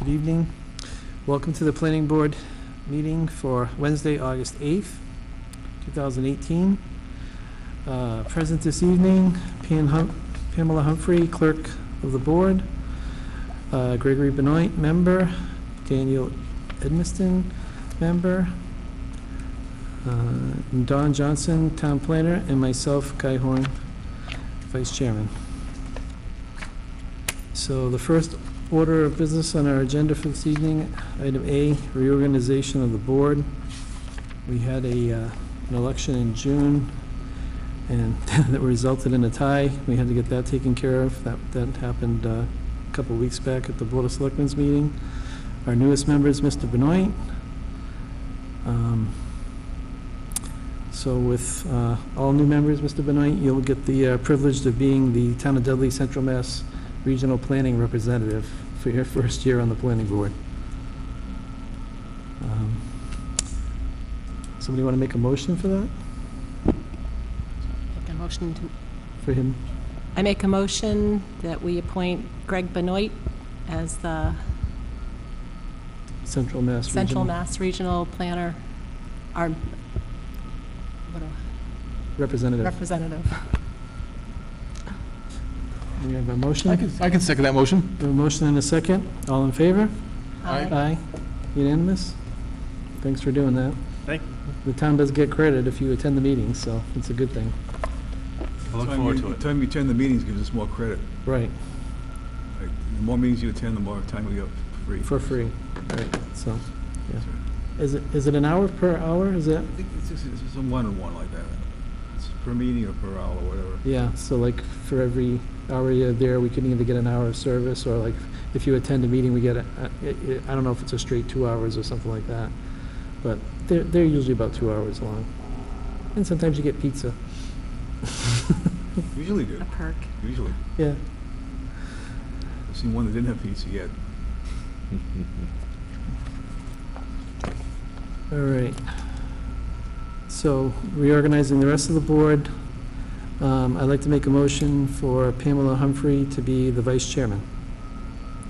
Good evening. Welcome to the Planning Board meeting for Wednesday, August 8th, 2018. Present this evening, Pamela Humphrey, Clerk of the Board, Gregory Benoit, Member, Daniel Edmiston, Member, Don Johnson, Town Planner, and myself, Guy Horn, Vice Chairman. So the first order of business on our agenda for this evening, item A, reorganization of the board. We had an election in June, and that resulted in a tie. We had to get that taken care of. That happened a couple weeks back at the Board of Selectmen's meeting. Our newest member is Mr. Benoit. So with all new members, Mr. Benoit, you'll get the privilege of being the Town of Dudley Central Mass Regional Planning Representative for your first year on the planning board. Somebody want to make a motion for that? Make a motion for him? I make a motion that we appoint Greg Benoit as the Central Mass Regional Planner, our representative. We have a motion? I can second that motion. We have a motion and a second. All in favor? Aye. Aye. Unanimous? Thanks for doing that. Thank you. The town does get credit if you attend the meetings, so it's a good thing. I look forward to it. The time you attend the meetings gives us more credit. Right, Like, the more meetings you attend, the more time we get free. for free. Right, so, yeah. Is it an hour per hour? Is it? I think it's just a one-on-one like that. It's per meeting or per hour, whatever. Yeah, so like for every hour you're there, we can either get an hour of service, or like if you attend a meeting, we get I don't know if it's a straight 2 hours or something like that. But they're usually about 2 hours long. And sometimes you get pizza. Usually do. A perk. Usually. Yeah. I've seen one that didn't have pizza yet. All right. So reorganizing the rest of the board, I'd like to make a motion for Pamela Humphrey to be the vice chairman.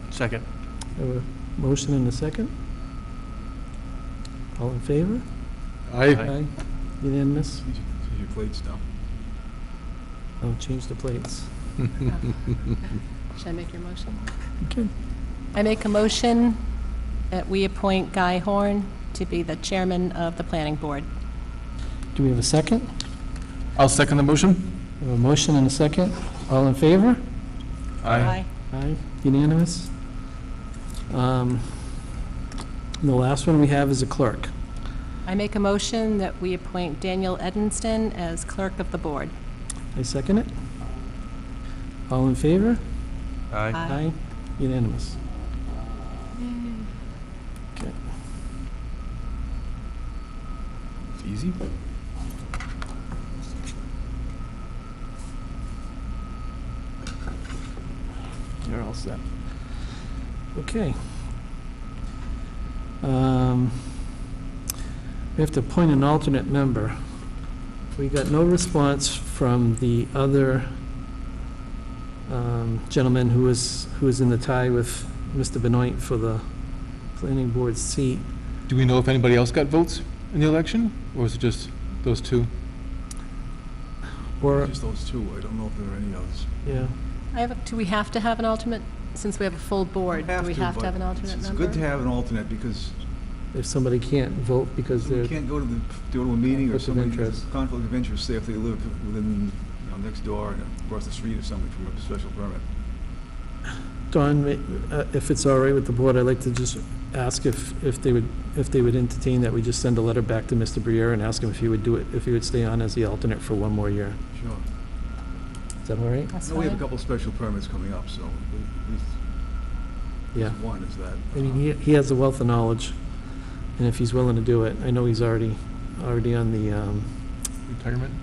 Second. I have a motion and a second. All in favor? Aye. Unanimous? Change your plates now. I'll change the plates. Should I make your motion? Okay. I make a motion that we appoint Guy Horn to be the chairman of the planning board. Do we have a second? I'll second the motion. We have a motion and a second. All in favor? Aye. Aye. Unanimous? The last one we have is a clerk. I make a motion that we appoint Daniel Edmiston as clerk of the board. I second it. All in favor? Aye. Unanimous. Okay. It's easy. You're all set. Okay. We have to appoint an alternate member. We got no response from the other gentleman who was in the tie with Mr. Benoit for the planning board seat. Do we know if anybody else got votes in the election, or is it just those two? Or, Just those two. I don't know if there are any others. yeah, Do we have to have an alternate, since we have a full board? Do we have to have an alternate member? It's good to have an alternate because if somebody can't vote because you they're, can't go to a meeting, or Conflict of somebody has interest. a conflict of interest, say if they live within, next door and across the street or something from a special permit. Don, if it's all right with the board, I'd like to just ask if they would entertain that we just send a letter back to Mr. Briere and ask him if he would do it, if he would stay on as the alternate for one more year. Sure. Is that all right? That's We have a fine. couple special permits coming up, so at least Yeah. one is that. I mean, he has a wealth of knowledge, and if he's willing to do it, I know he's already on the, Retirement?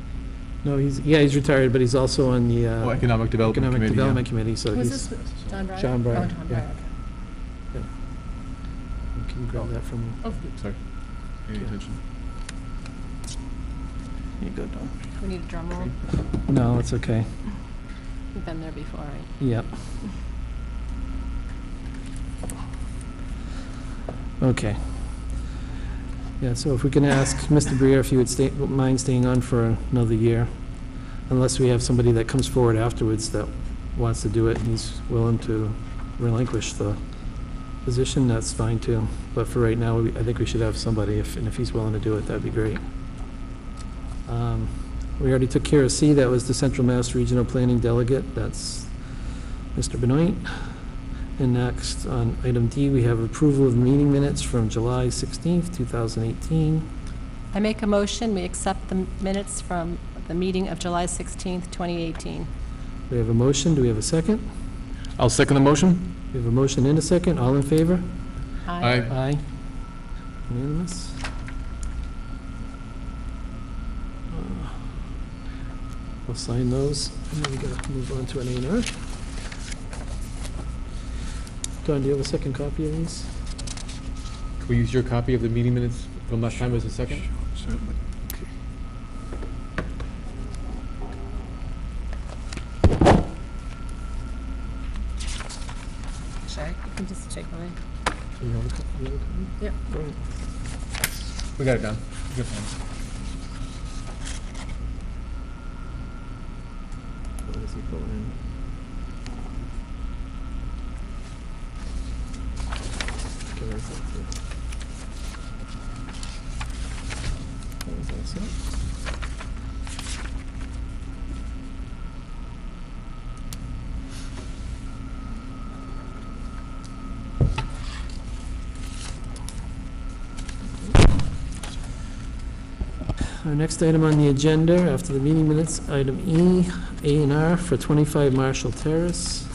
no, he's retired, but he's also on the Economic Development Economic Committee. Development Committee, so Who's he's. this? John Breyer? John Breyer, Oh, John yeah. Breyer, okay. You can grab that from, Oh, sorry. Pay attention. here you go, Don. We need a drum roll. No, it's okay. We've been there before, right? Yep. Okay. Yeah, so if we can ask Mr. Briere if he would mind staying on for another year, unless we have somebody that comes forward afterwards that wants to do it, and he's willing to relinquish the position, that's fine too. But for right now, I think we should have somebody, and if he's willing to do it, that'd be great. We already took care of C, that was the Central Mass Regional Planning Delegate, that's Mr. Benoit. And next, on item D, we have approval of meeting minutes from July 16th, 2018. I make a motion, we accept the minutes from the meeting of July 16th, 2018. We have a motion, do we have a second? I'll second the motion. We have a motion and a second, all in favor? Aye. Aye. Unanimous. We'll sign those, and then we gotta move on to an A&R. Don, do you have a second copy of these? Can we use your copy of the meeting minutes from last time as a second? Sure, certainly. Sorry, you can just take away. Do you have a copy? Yep. All right. We got it done. Good plan. What does he put in? Okay, there's that too. What was that, so? Our next item on the agenda, after the meeting minutes, item E, A&R for 25 Marshall Terrace.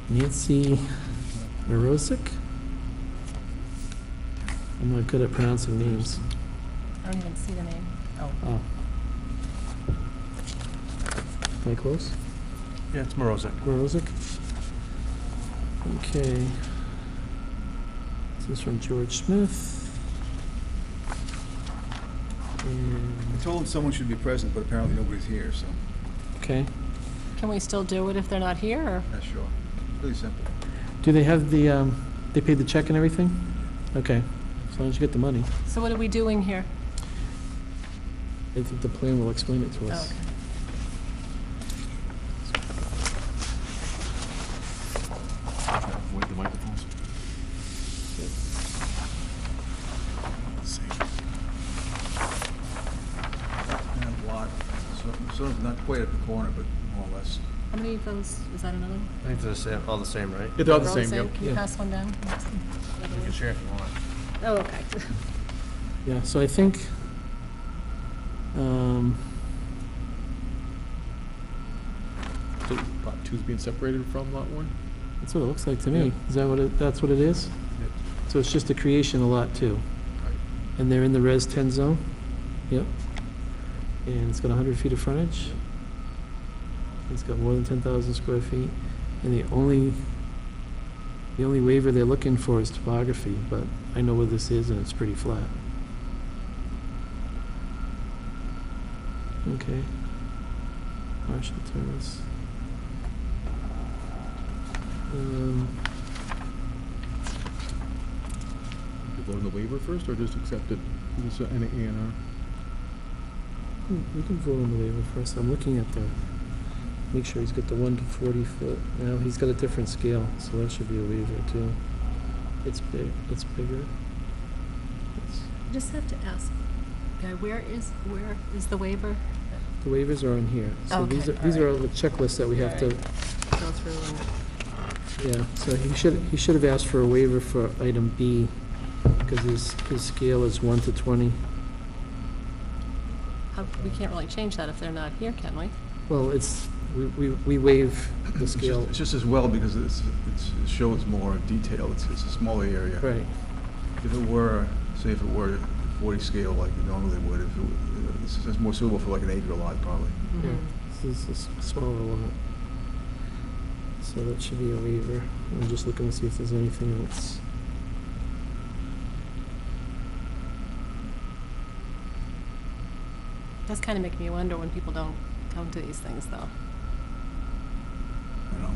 Nancy Morosic? I'm not good at pronouncing names. I don't even see the name. Oh. Oh. Am I close? Yeah, it's Morozek. Morosic? Okay. This is from George Smith. And, I told him someone should be present, but apparently nobody's here, so okay. Can we still do it if they're not here, or? not sure. Really simple. Do they have the, they paid the check and everything? Okay, as long as you get the money. So what are we doing here? I think the plan will explain it to Oh, us. okay. Avoid the microphones. And a lot, sort of not quite at the corner, but more or less. How many of those, is that another one? I think they're the same, all the same, right? They're all the They're same, yep. Can you Yeah. pass one down? You can share if you want. Oh, okay. Yeah, so I think, So lot two's being separated from lot one? that's what it looks like to me. Yeah. Is that what that's what it is? Yep. So it's just a creation of lot two. Right. And they're in the Res 10 zone? Yep. And it's got 100 feet of frontage? It's got more than 10,000 square feet. And the only waiver they're looking for is topography, but I know where this is and it's pretty flat. Okay. Marshall Terrace. You vote on the waiver first, or just accept it as an A&R? We can vote on the waiver first. I'm looking at the, make sure he's got the 1 to 40 foot. Now, he's got a different scale, so that should be a waiver too. It's big, it's bigger. It's- I just have to ask, where is the waiver? The waivers are on here. So Okay, these are all all the checklists that we have to, Go through and, yeah. So he should have asked for a waiver for item B, because his scale is 1 to 20. we can't really change that if they're not here, can we? Well, we waive the scale. It's just as well because it shows more detail. It's a smaller area. Right. If it were, say if it were 40 scale like it normally would, it's more suitable for like an acre lot probably. Yeah, Mhm. this is a smaller lot. So that should be a waiver. I'm just looking to see if there's anything else. Does kind of make me wonder when people don't come to these things, though. You know.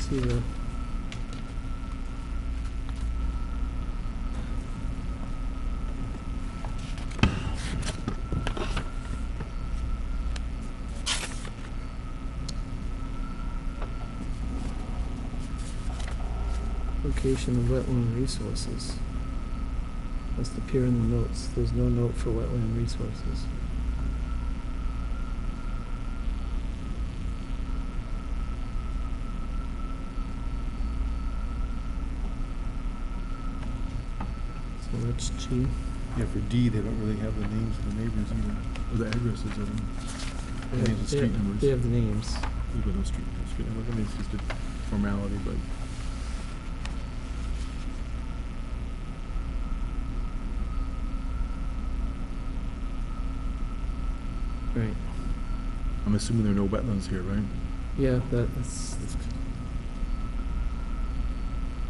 see the... Location of wetland resources. Must appear in the notes. There's no note for wetland resources. So that's G. Yeah, for D, they don't really have the names of the neighbors either, or the addresses of them. They Names have- of street numbers. They have the names. We've got no street numbers. I mean, it's just a formality, but Right. I'm assuming there are no wetlands here, right? Yeah, that's...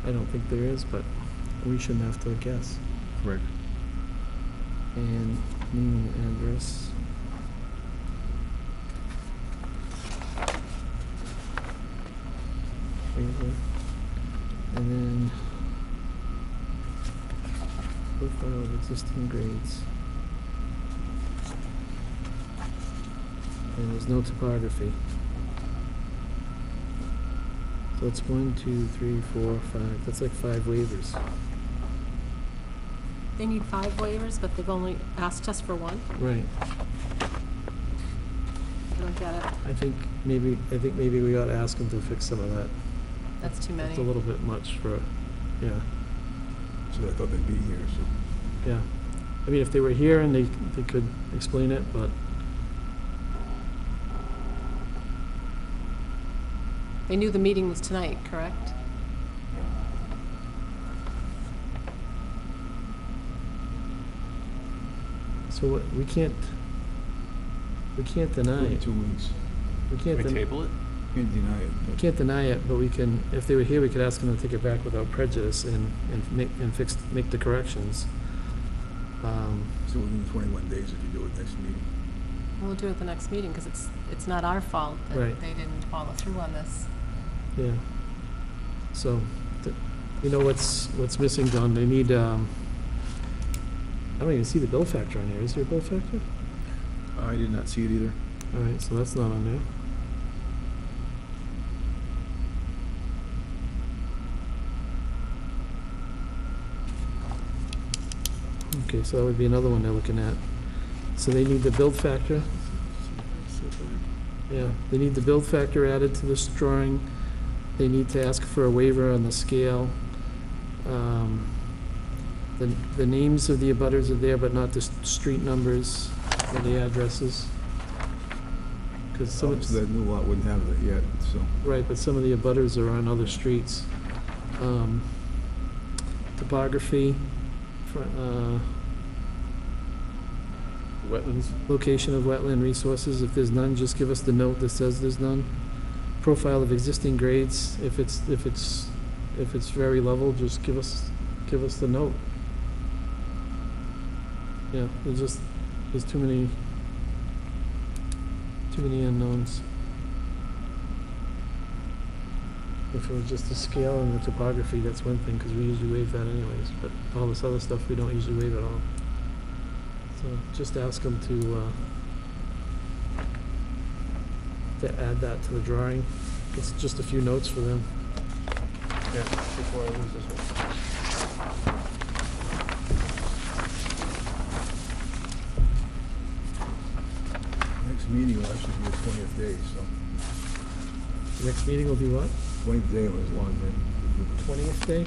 I don't think there is, but we shouldn't have to guess. Correct. And name and address. Waiver. And then profile of existing grades. And there's no topography. So it's 1, 2, 3, 4, 5. That's like 5 waivers. They need 5 waivers, but they've only asked us for 1? Right. I don't get it. I think maybe we ought to ask them to fix some of that. That's too many. It's a little bit much for, yeah, So I thought they'd be here, so. yeah. I mean, if they were here and they could explain it, but They knew the meeting was tonight, correct? so what, we can't deny it. 2 weeks. We can't, We den- table it? Can't deny it, we but can't deny it, but we can, if they were here, we could ask them to take it back without prejudice and make the corrections. still within 21 days if you do it next meeting. We'll do it the next meeting, because it's not our fault that Right. they didn't follow through on this. Yeah. So, you know what's missing, Don? They need, I don't even see the bill factor on here. Is there a bill factor? I did not see it either. All right, so that's not on there. Okay, so that would be another one they're looking at. So they need the build factor. Yeah, they need the build factor added to this drawing. They need to ask for a waiver on the scale. The names of the abutters are there, but not the street numbers or the addresses. Because some of, So that new lot wouldn't have that yet, so. right, but some of the abutters are on other streets. Topography, Wetlands? location of wetland resources. If there's none, just give us the note that says there's none. Profile of existing grades. If it's very level, just give us the note. Yeah, there's too many unknowns. If it was just the scale and the topography, that's one thing, because we usually waive that anyways, but all this other stuff, we don't usually waive at all. So just ask them to add that to the drawing. It's just a few notes for them. Yeah, before I lose this one. Next meeting will actually be the 20th day, so. The next meeting will be what? 20th day was long, man. 20th day?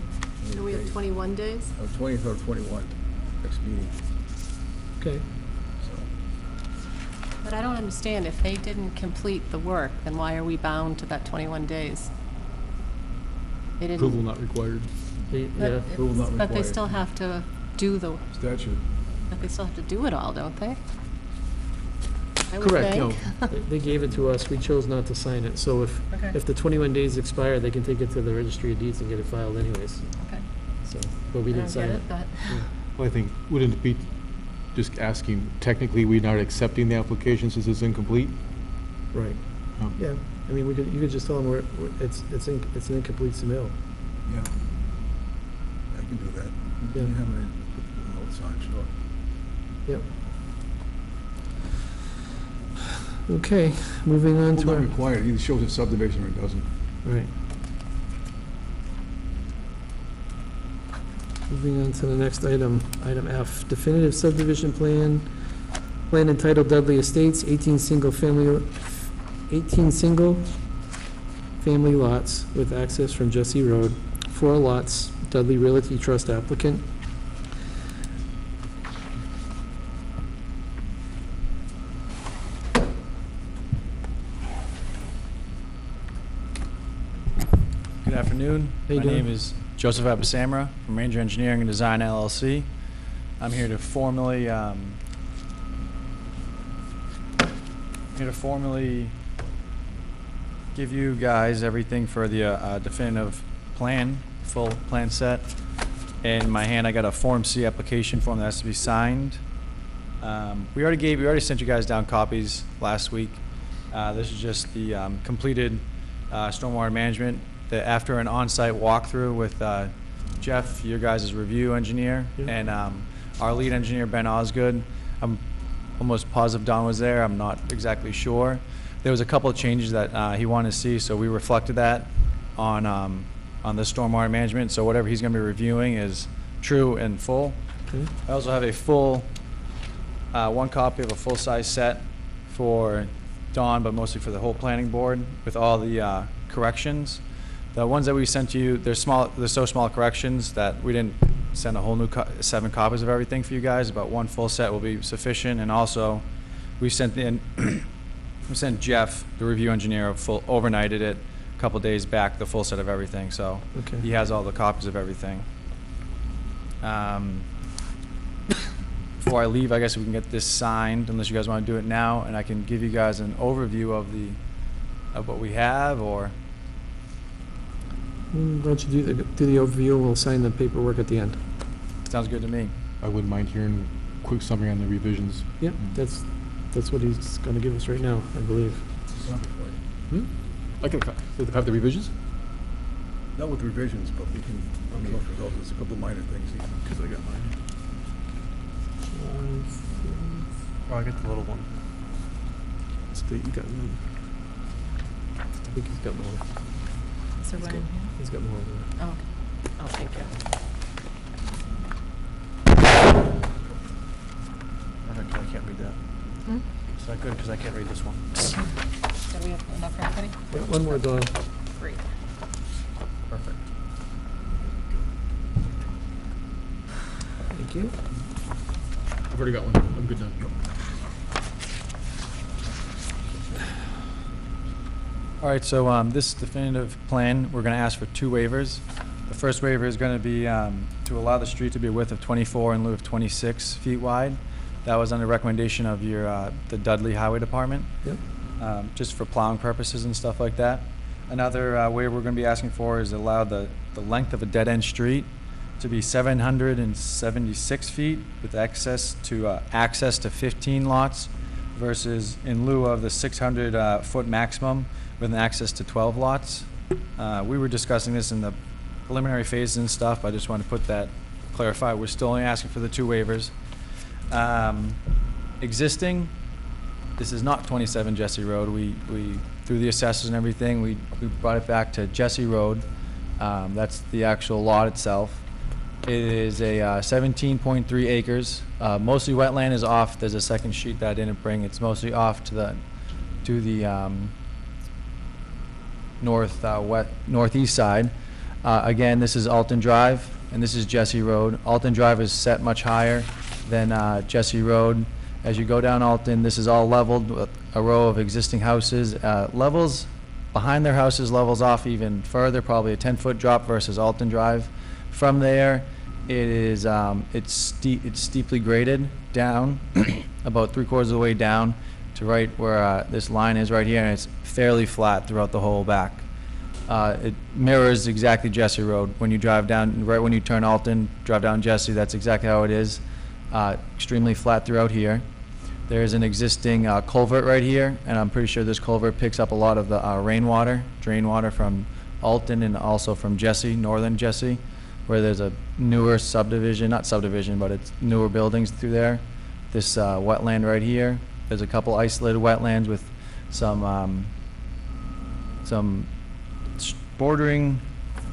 And we have 21 days? 20th or 21, next meeting, Okay. so. But I don't understand, if they didn't complete the work, then why are we bound to that 21 days? They didn't. Approval not required. They- But Yeah, it's- Approval not But they required. still have to do the, Statute. but they still have to do it all, don't they? I would correct, no. think. They gave it to us, we chose not to sign it, so Okay. if the 21 days expire, they can take it to the registry of deeds and get it filed anyways, Okay. so, but we I didn't don't sign get it. But Well, I think, wouldn't it be just asking, technically, we're not accepting the application since it's incomplete? Right, No. yeah, I mean, you could just tell them it's an incomplete submittal. Yeah. I can do that. Yeah. You have a note sign, sure. Yep. Okay, moving on Well, to not our, required, it either shows a subdivision or it doesn't. right. Moving on to the next item, item F, definitive subdivision plan entitled Dudley Estates, 18 single-family lots with access from Jesse Road, 4 lots, Dudley Realty Trust applicant. Good afternoon. How you My doing? name is Joseph Abasamra from Ranger Engineering and Design LLC. I'm here to formally give you guys everything for the definitive plan, full plan set. In my hand, I got a Form C application form that has to be signed. We already sent you guys down copies last week. This is just the completed stormwater management. After an on-site walkthrough with Jeff, your guys' review engineer, Yeah. and our lead engineer, Ben Osgood. I'm almost positive Don was there. I'm not exactly sure. There was a couple of changes that he wanted to see, so we reflected that on the stormwater management. So whatever he's going to be reviewing is true and full. Okay. I also have a full, one copy of a full-size set for Don, but mostly for the whole planning board with all the corrections. The ones that we sent to you, they're small. They're so small corrections that we didn't send a whole new 7 copies of everything for you guys. But one full set will be sufficient. And also, we sent in, we sent Jeff, the review engineer, overnighted it a couple days back, the full set of everything. So Okay. he has all the copies of everything. Before I leave, I guess we can get this signed, unless you guys want to do it now, and I can give you guys an overview of what we have, or. Why don't you do the overview, and we'll sign the paperwork at the end. Sounds good to me. I wouldn't mind hearing a quick summary on the revisions. Yep, that's what he's gonna give us right now, I believe. I can have the revisions? Not with revisions, but we can, there's a couple minor things, because I got mine. Oh, I get the little one. State, you got one. I think he's got more. Is there one in here? He's got more over there. Oh, okay. Oh, thank you. I can't read that. Hmm? It's not good because I can't read this one. Do we have enough for everybody? Yeah, one more, Dawn. Great. Perfect. Thank you. I've already got one. I'm good now. All right, so this definitive plan, we're going to ask for 2 waivers. The first waiver is going to be to allow the street to be a width of 24 in lieu of 26 feet wide. That was under recommendation of the Dudley Highway Department, Yep. just for plowing purposes and stuff like that. Another waiver we're going to be asking for is allow the length of a dead-end street to be 776 feet with access to 15 lots versus in lieu of the 600 foot maximum with an access to 12 lots. We were discussing this in the preliminary phases and stuff. I just want to clarify, we're still only asking for the 2 waivers. Existing, this is not 27 Jesse Road. We through the assessors and everything, we brought it back to Jesse Road. That's the actual lot itself. It is a 17.3 acres. Mostly wetland is off. There's a second sheet that I didn't bring. It's mostly off to the northeast side. Again, this is Alton Drive, and this is Jesse Road. Alton Drive is set much higher than Jesse Road. As you go down Alton, this is all leveled with a row of existing houses. Levels behind their houses levels off even further, probably a 10-foot drop versus Alton Drive. From there, it's steeply graded down, about 3/4 of the way down to right where this line is right here, and it's fairly flat throughout the whole back. It mirrors exactly Jesse Road. When you drive down, right when you turn Alton, drive down Jesse, that's exactly how it is. Extremely flat throughout here. There's an existing culvert right here, and I'm pretty sure this culvert picks up a lot of the rainwater, drain water from Alton and also from Jesse, northern Jesse, where there's a newer subdivision, not subdivision, but it's newer buildings through there. This wetland right here, there's a couple isolated wetlands with some bordering,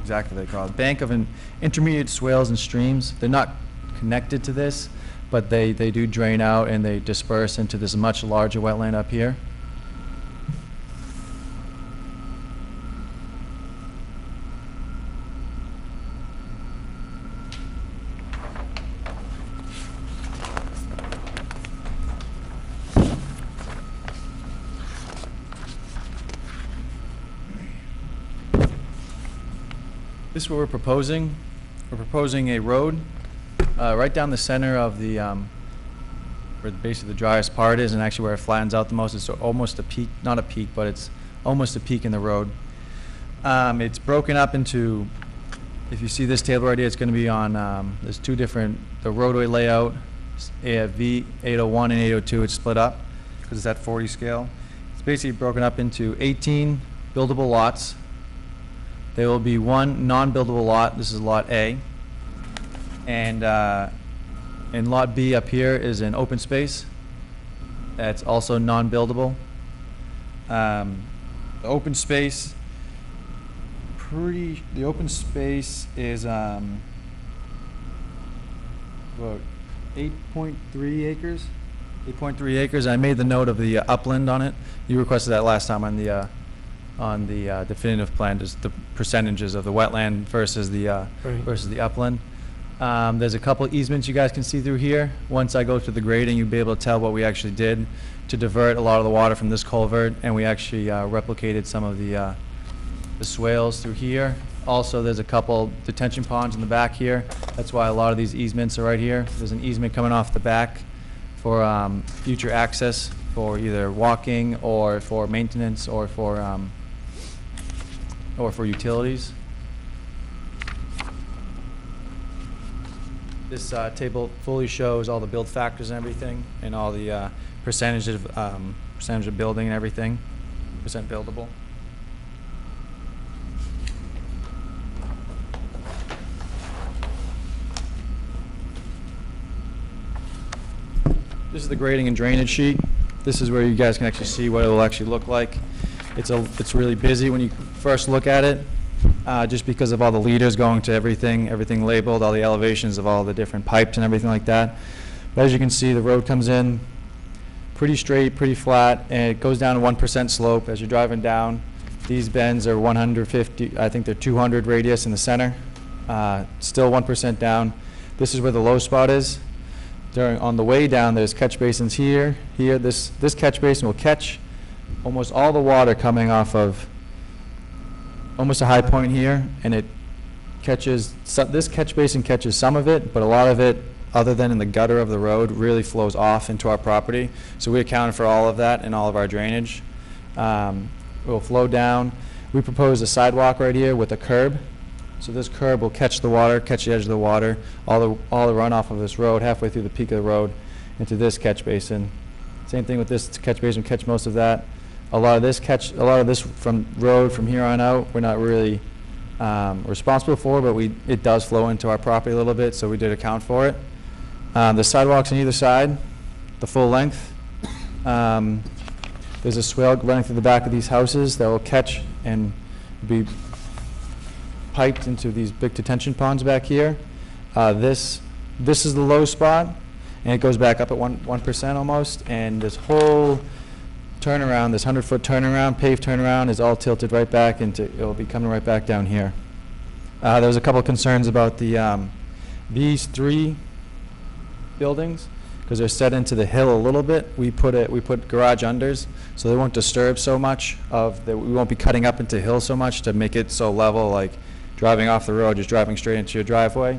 exactly what they call it, bank of intermediate swales and streams. They're not connected to this, but they do drain out and they disperse into this much larger wetland up here. This is what we're proposing. We're proposing a road right down the center of the, where basically the driest part is, and actually where it flattens out the most. It's almost a peak, not a peak, but it's almost a peak in the road. It's broken up into, if you see this table right here, it's going to be on, there's two different, the roadway layout, V 801 and 802, it's split up because it's at 40 scale. It's basically broken up into 18 buildable lots. There will be one non-buildable lot, this is Lot A. And Lot B up here is an open space. That's also non-buildable. The open space, the open space is about 8.3 acres. 8.3 acres. I made the note of the upland on it. You requested that last time on the definitive plan, just the percentages of the wetland versus the upland. There's a couple easements you guys can see through here. Once I go through the grading, you'll be able to tell what we actually did to divert a lot of the water from this culvert, and we actually replicated some of the swales through here. Also, there's a couple detention ponds in the back here. That's why a lot of these easements are right here. There's an easement coming off the back for future access for either walking or for maintenance or for utilities. This table fully shows all the build factors and everything, and all the percentage of building and everything, percent buildable. This is the grading and drainage sheet. This is where you guys can actually see what it will actually look like. It's really busy when you first look at it, just because of all the leaders going to everything labeled, all the elevations of all the different pipes and everything like that. But as you can see, the road comes in pretty straight, pretty flat, and it goes down to 1% slope as you're driving down. These bends are 150, I think they're 200 radius in the center, still 1% down. This is where the low spot is. On the way down, there's catch basins here. This catch basin will catch almost all the water coming off of almost a high point here, and it catches, this catch basin catches some of it, but a lot of it, other than in the gutter of the road, really flows off into our property. So we accounted for all of that in all of our drainage. It will flow down. We propose a sidewalk right here with a curb. So this curb will catch the water, catch the edge of the water, all the runoff of this road halfway through the peak of the road into this catch basin. Same thing with this catch basin, catch most of that. A lot of this from road from here on out, we're not really responsible for, but it does flow into our property a little bit, so we did account for it. The sidewalks on either side, the full length. There's a swale running through the back of these houses that will catch and be piped into these big detention ponds back here. This is the low spot, and it goes back up at 1% almost, and this whole turnaround, this 100-foot turnaround, paved turnaround, is all tilted right back into, it'll be coming right back down here. There was a couple of concerns about these three buildings, because they're set into the hill a little bit. We put garage unders, so they won't disturb so much we won't be cutting up into hill so much to make it so level, like driving off the road, just driving straight into your driveway.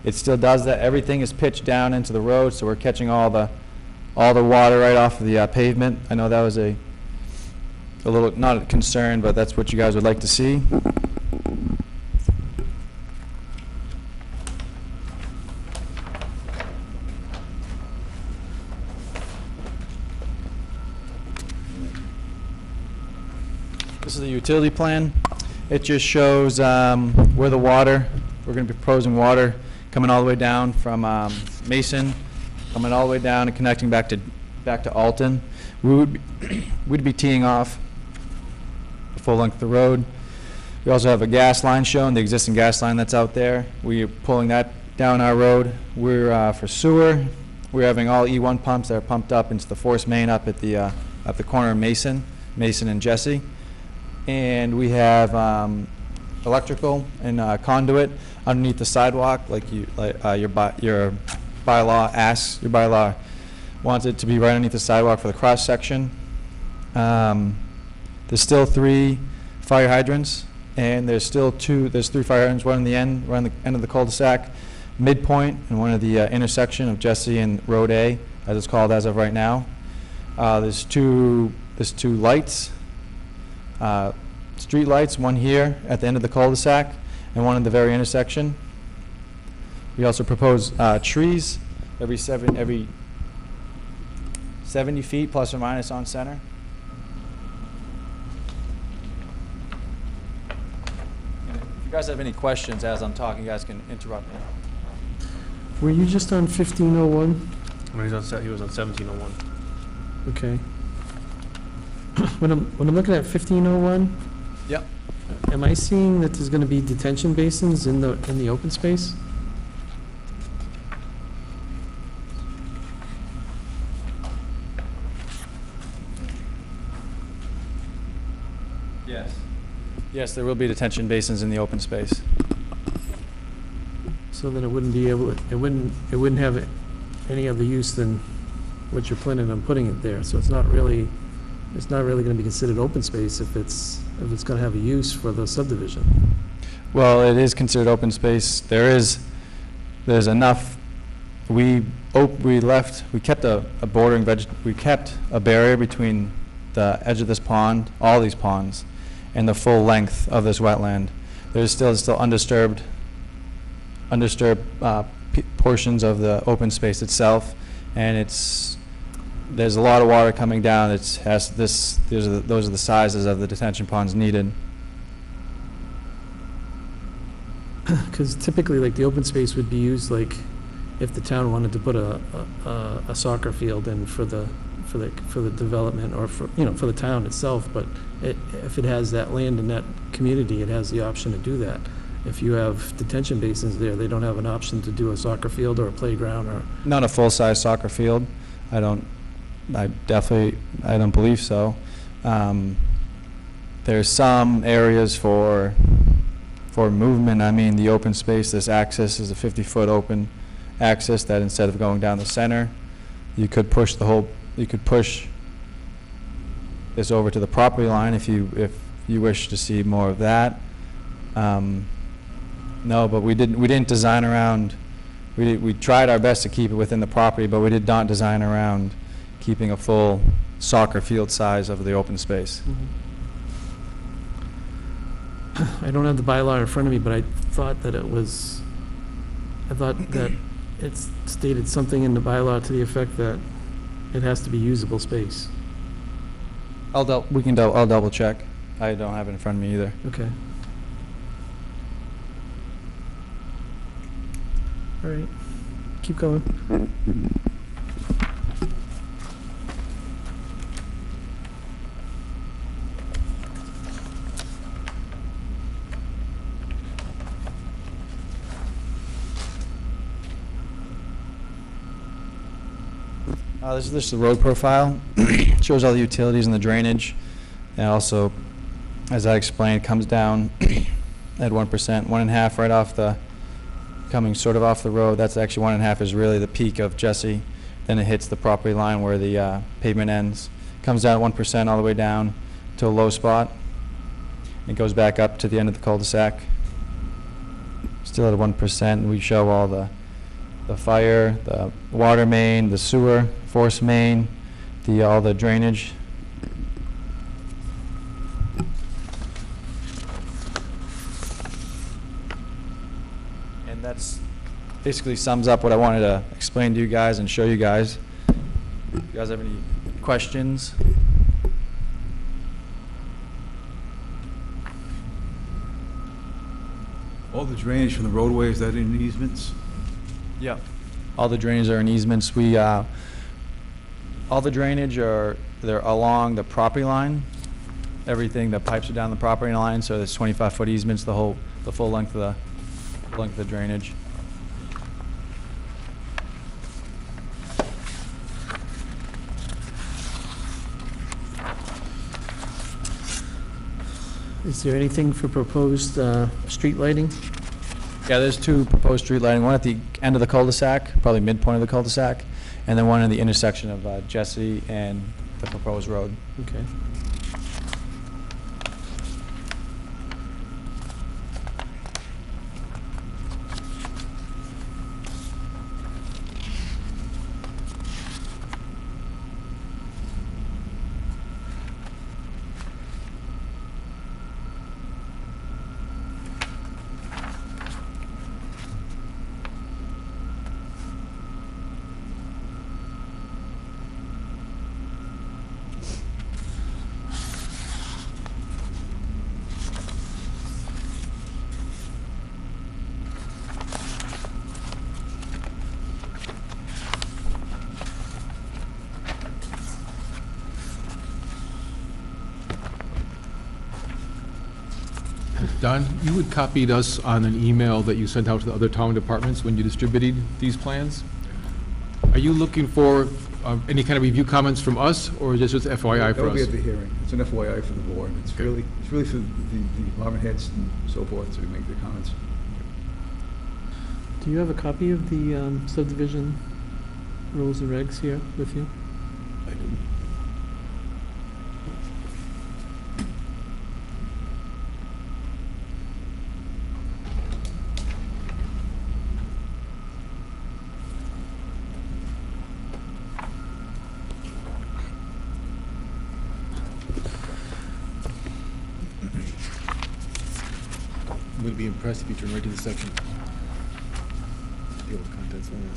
It still does that. Everything is pitched down into the road, so we're catching all the water right off of the pavement. I know that was a little, not a concern, but that's what you guys would like to see. This is the utility plan. It just shows where the water, we're going to be proposing water coming all the way down from Mason, coming all the way down and connecting back to Alton. We'd be teeing off the full length of the road. We also have a gas line shown, the existing gas line that's out there. We're pulling that down our road. We're for sewer. We're having all E1 pumps that are pumped up into the force main up at the corner of Mason and Jesse. And we have electrical and conduit underneath the sidewalk, like your bylaw asks. Your bylaw wants it to be right underneath the sidewalk for the cross section. There's still 3 fire hydrants, and there's 3 fire hydrants, one on the end of the cul-de-sac, midpoint, and one at the intersection of Jesse and Road A, as it's called as of right now. There's two lights, street lights, one here at the end of the cul-de-sac and one at the very intersection. We also propose trees every 70 feet plus or minus on center. And if you guys have any questions as I'm talking, you guys can interrupt me. Were you just on 1501? When he was on 1701. Okay. When I'm looking at 1501, Yep. am I seeing that there's going to be detention basins in the open space? Yes. Yes, there will be detention basins in the open space. So then it wouldn't have any other use than what you're planning on putting it there. So it's not really going to be considered open space if it's going to have a use for the subdivision. Well, it is considered open space. There's enough. We kept a barrier between the edge of this pond, all these ponds, and the full length of this wetland. There's still undisturbed portions of the open space itself, and there's a lot of water coming down. Those are the sizes of the detention ponds needed. Because typically, like, the open space would be used, like, if the town wanted to put a soccer field in for the development, or for the town itself. But if it has that land in that community, it has the option to do that. If you have detention basins there, they don't have an option to do a soccer field or a playground or. Not a full-size soccer field. I don't believe so. There's some areas for movement. I mean, the open space, this access is a 50-foot open access that instead of going down the center, you could push this over to the property line if you wish to see more of that. No, but we didn't design around. We tried our best to keep it within the property, but we did not design around keeping a full soccer field size of the open space. I don't have the bylaw in front of me, but I thought that it stated something in the bylaw to the effect that it has to be usable space. I'll double check. I don't have it in front of me either. Okay. All right, keep going. This is just the road profile. Shows all the utilities and the drainage. And also, as I explained, comes down at 1%, 1.5 right off coming sort of off the road. That's actually 1.5 is really the peak of Jesse. Then it hits the property line where the pavement ends. Comes down at 1% all the way down to a low spot. It goes back up to the end of the cul-de-sac. Still at 1%. We show all the fire, the water main, the sewer, force main, all the drainage. And that's basically sums up what I wanted to explain to you guys and show you guys. You guys have any questions? All the drainage from the roadway, is that in easements? Yep. All the drains are in easements. All the drainage they're along the property line. Everything, the pipes are down the property line, so there's 25-foot easements, the full length of the drainage. Is there anything for proposed street lighting? Yeah, there's 2 proposed street lighting, one at the end of the cul-de-sac, probably midpoint of the cul-de-sac, and then one in the intersection of Jesse and the proposed road. Okay. Don, you had copied us on an email that you sent out to the other town departments when you distributed these plans. Are you looking for any kind of review comments from us, or is this just FYI for That'll be us? at the hearing. It's an FYI for the board. It's Okay. really for the department heads and so forth to make their comments. Do you have a copy of the subdivision rules and regs here with you? I do. I'm going to be impressed if you turn right to the section. Deal with contents only.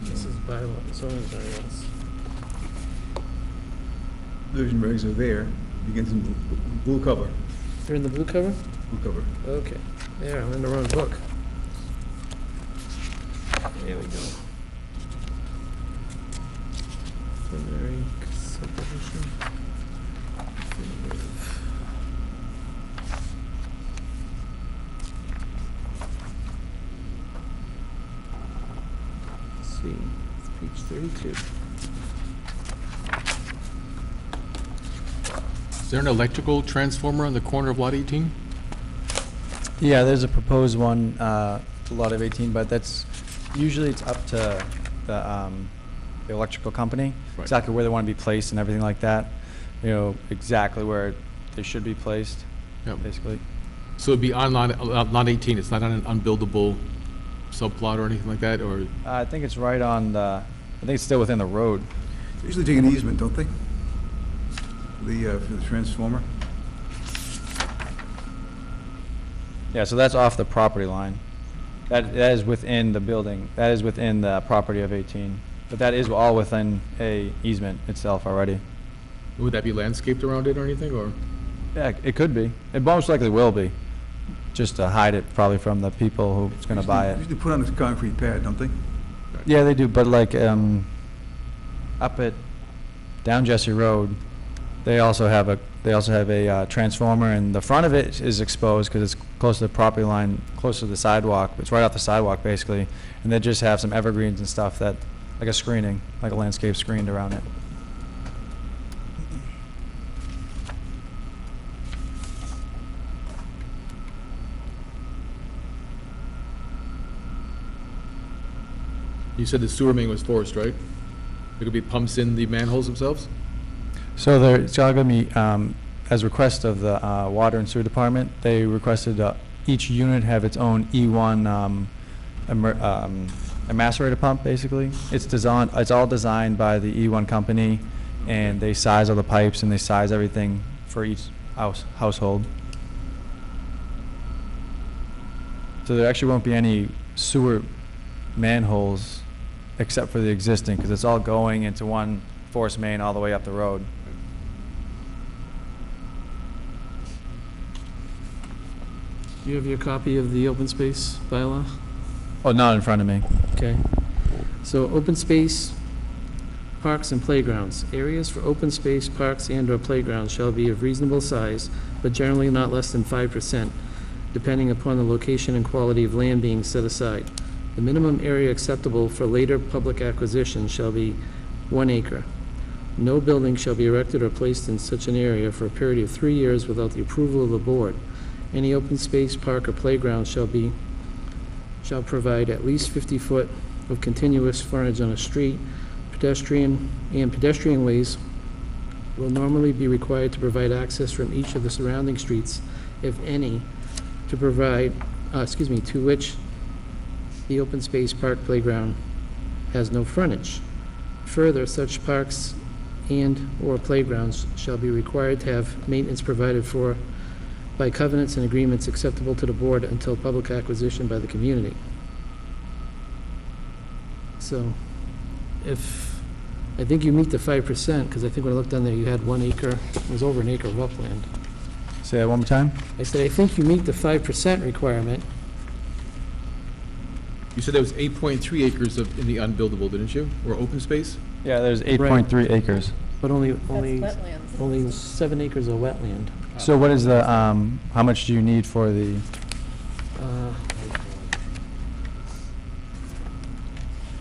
This is bylaw, zoning bylaws. Division regs are there. Begins in blue cover. They're in the blue cover? Blue cover. Okay. There, I'm in the wrong book. There we go. Preliminary subdivision. Definitive. Let's see, it's page 32. Is there an electrical transformer on the corner of Lot 18? Yeah, there's a proposed one, lot of 18, but usually it's up to the electrical company, Right. exactly where they want to be placed and everything like that, exactly where they should be placed, Yep. basically. So it'd be on lot 18, it's not on an unbuildable subplot or anything like that, or? I think it's right on I think it's still within the road. They usually take an easement, don't they? For the transformer. Yeah, so that's off the property line. That is within the building, that is within the property of 18. But that is all within a easement itself already. Would that be landscaped around it or anything, or? Yeah, it could be. It most likely will be, just to hide it probably from the people who's going to buy it. Usually put on a concrete pad, don't they? Yeah, they do, but like up at down Jesse Road, they also have a transformer, and the front of it is exposed because it's close to the property line, close to the sidewalk. It's right off the sidewalk basically, and they just have some evergreens and stuff that, like a screening, like a landscape screened around it. You said the sewer main was forced, right? There could be pumps in the manholes themselves? So it's all going to be, as request of the Water and Sewer Department, they requested each unit have its own E1 a macerator pump, basically. It's all designed by the E1 company, and they size all the pipes and they size everything for each household. So there actually won't be any sewer manholes except for the existing, because it's all going into one force main all the way up the road. You have your copy of the open space bylaw? Oh, not in front of me. Okay. So open space, parks and playgrounds. Areas for open space, parks and/or playgrounds shall be of reasonable size, but generally not less than 5%, depending upon the location and quality of land being set aside. The minimum area acceptable for later public acquisition shall be 1 acre. No building shall be erected or placed in such an area for a period of 3 years without the approval of the board. Any open space, park, or playground shall provide at least 50 foot of continuous frontage on a street. Pedestrian ways will normally be required to provide access from each of the surrounding streets, if any, to which the open space, park, playground has no frontage. Further, such parks and/or playgrounds shall be required to have maintenance provided for by covenants and agreements acceptable to the board until public acquisition by the community. So, I think you meet the 5%, because I think when I looked down there, you had 1 acre, it was over an acre of upland. Say that one more time? I said, I think you meet the 5% requirement. You said there was 8.3 acres in the unbuildable, didn't you? Or open space? Yeah, there's 8.3 acres. But only wetlands. 7 acres of wetland. So what is the, how much do you need for the,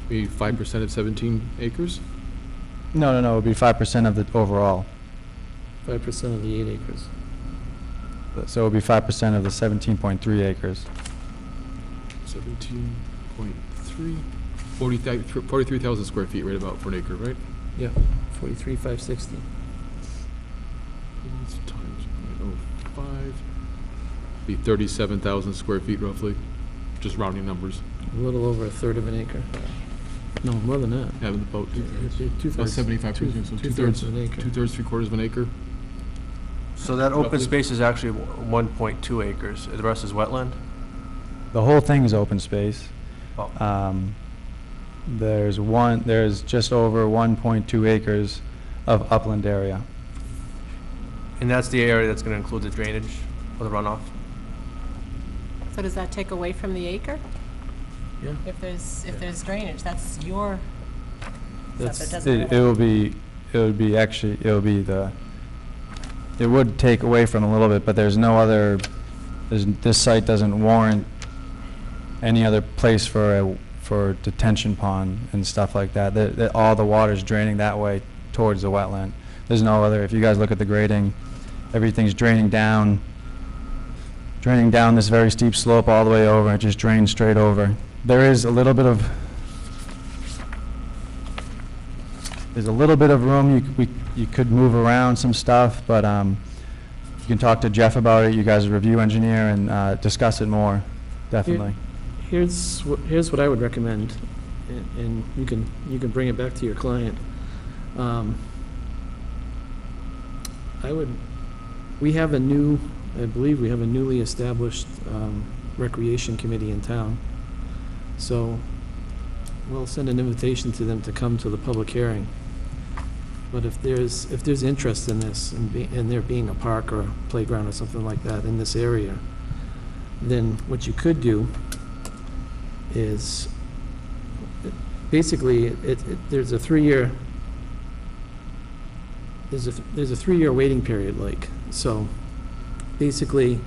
Maybe 5% of 17 acres? no, it would be 5% of the overall. 5% of the 8 acres. So it would be 5% of the 17.3 acres. 17.3, 43,000 square feet, right about for an acre, right? Yeah, 43,560. Times 0.05, be 37,000 square feet roughly, just rounding numbers. A little over a third of an acre. No, more than that. Yeah, about Two-thirds. 75, so Two-thirds of an acre. two-thirds, three-quarters of an acre. So that open Roughly. space is actually 1.2 acres. The rest is wetland? The whole thing is open space. Oh. There's just over 1.2 acres of upland area. And that's the area that's going to include the drainage or the runoff? So does that take away from the acre? Yeah. If there's drainage, that's your stuff. That's- It doesn't It would take away from a little bit, but there's no other, this site doesn't warrant any other place for detention pond and stuff like that. All the water's draining that way towards the wetland. There's no other, if you guys look at the grading, everything's draining down this very steep slope all the way over. It just drains straight over. There is a little bit of, room. You could move around some stuff, but you can talk to Jeff about it. You guys are review engineer and discuss it more, definitely. Here's what I would recommend, and you can bring it back to your client. I believe we have a newly established recreation committee in town. So we'll send an invitation to them to come to the public hearing. But if there's interest in this, and there being a park or a playground or something like that in this area, then what you could do is, basically, there's a 3-year waiting period, so basically,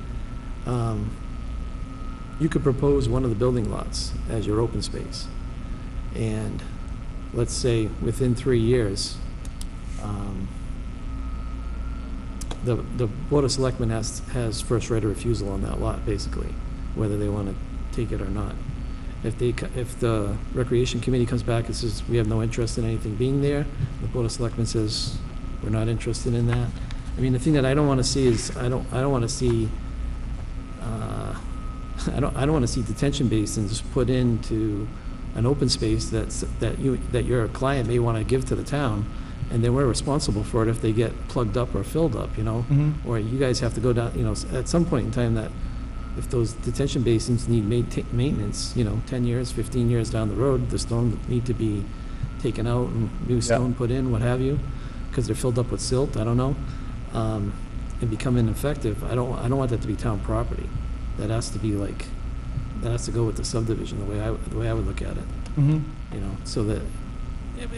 you could propose one of the building lots as your open space, and let's say within 3 years, the Board of Selectmen has first right of refusal on that lot, basically, whether they want to take it or not. If the Recreation Committee comes back and says, we have no interest in anything being there, the Board of Selectmen says, we're not interested in that. I mean, the thing that I don't want to see is, I don't want to see I don't want to see detention basins put into an open space that your client may want to give to the town, and then we're responsible for it if they get plugged up or filled up, you know? Mhm. Or you guys have to go down, you know, at some point in time, that if those detention basins need maintenance, you know, 10 years, 15 years down the road, the stone need to be taken out and new stone put in, what have you, because they're filled up with silt, I don't know, and become ineffective. I don't want that to be town property. That has to be like, that has to go with the subdivision, the way I would look at it, Mhm. you know, so that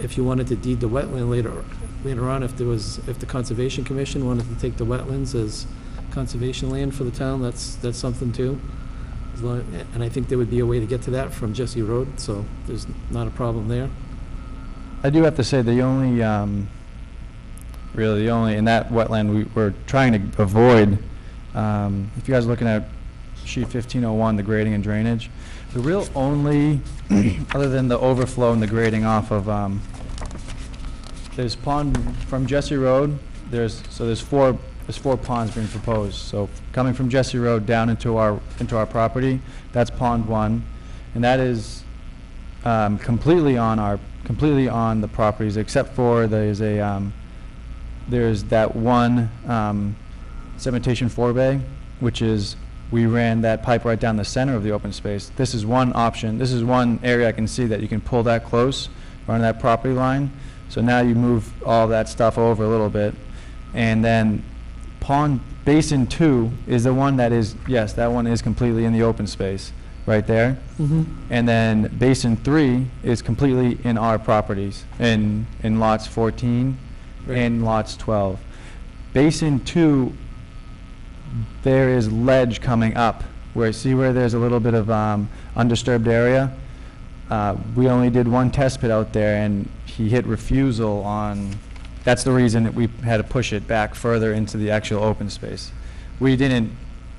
if you wanted to deed the wetland later on, if the Conservation Commission wanted to take the wetlands as conservation land for the town, that's something too. And I think there would be a way to get to that from Jesse Road, so there's not a problem there. I do have to say, the only, really the only, in that wetland we're trying to avoid, if you guys are looking at sheet 1501, the grading and drainage, the real only, other than the overflow and the grading off of, there's pond, from Jesse Road, there's four ponds being proposed. So coming from Jesse Road down into our property, that's pond 1, and that is completely on the properties, except for there's that one cementation forebay, which is, we ran that pipe right down the center of the open space. This is one option. This is one area I can see that you can pull that close, run that property line. So now you move all that stuff over a little bit, and then Basin 2 is the one that is, yes, that one is completely in the open space, right there. And then Basin 3 is completely in our properties, in lots 14 and lots 12. Basin 2, there is ledge coming up, where there's a little bit of undisturbed area. We only did one test pit out there, and he hit refusal on. That's the reason that we had to push it back further into the actual open space. We didn't,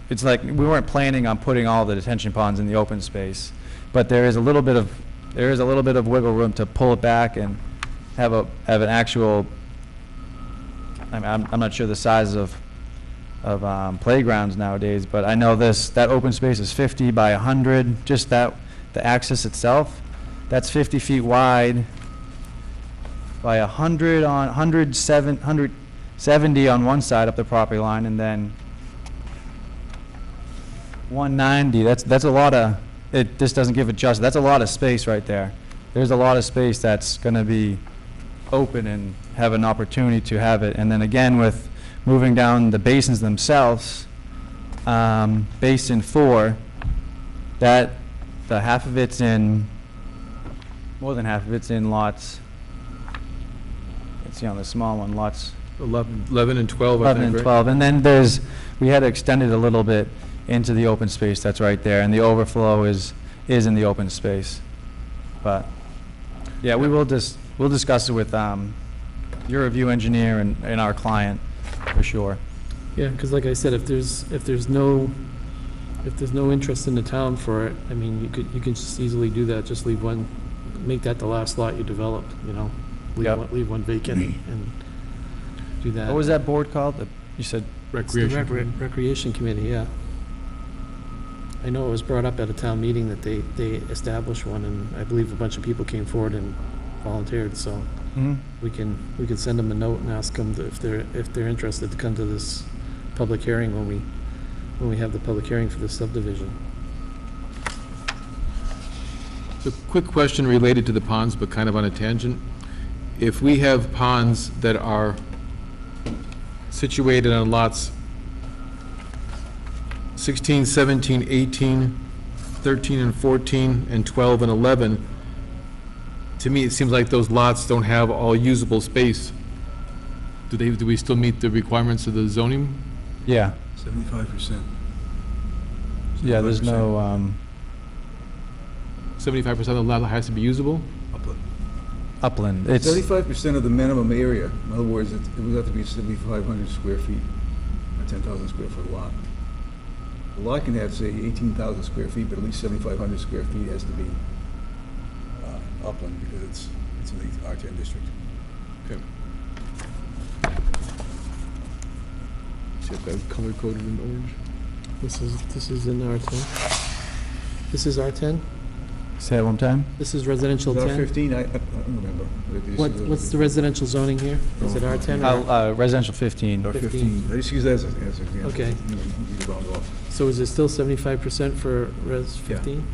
it's like, we weren't planning on putting all the detention ponds in the open space, but there is a little bit of wiggle room to pull it back and have an actual, I mean, I'm not sure the size of playgrounds nowadays, but I know that open space is 50 by 100, just the axis itself, that's 50 feet wide by 170 on one side up the property line, and then 190, that's a lot of, this doesn't give it justice, that's a lot of space right there. There's a lot of space that's gonna be open and have an opportunity to have it. And then again, with moving down the basins themselves, Basin 4, the half of it's in, more than half of it's in lots, let's see on the small one, lots 11 and 12, I 11 think, and right? 12. And then we had to extend it a little bit into the open space that's right there, and the overflow is in the open space. But, yeah, we'll discuss it with your review engineer and our client, for sure. Yeah, because like I said, if there's no interest in the town for it, I mean, you can just easily do that, just leave one, make that the last lot you develop, you know? Yep. Leave one vacant and do that. What was that board called? You said? It's the Recreation Committee, yeah. I know it was brought up at a town meeting that they established one, and I believe a bunch of people came forward and volunteered, so we can send them a note and ask them if they're interested to come to this public hearing when we have the public hearing for the subdivision. So, quick question related to the ponds, but kind of on a tangent. If we have ponds that are situated on lots 16, 17, 18, 13 and 14, and 12 and 11, to me, it seems like those lots don't have all usable space. Do we still meet the requirements of the zoning? Yeah. 75%. Yeah, there's no, 75% of the lot has to be usable? upland. It's, 75% of the minimum area. In other words, it would have to be 7,500 square feet, a 10,000 square foot lot. The lot can have, say, 18,000 square feet, but at least 7,500 square feet has to be upland because it's in the R10 district. Okay. See if that was color coded in orange? This is in R10. This is R10? Say that one time? This is residential Is that 10? 15? I don't remember. What's the residential zoning here? Is it R10 or? Residential 15. Or 15. I just use that as an example. Okay. You round off. So is it still 75% for res Yeah. 15?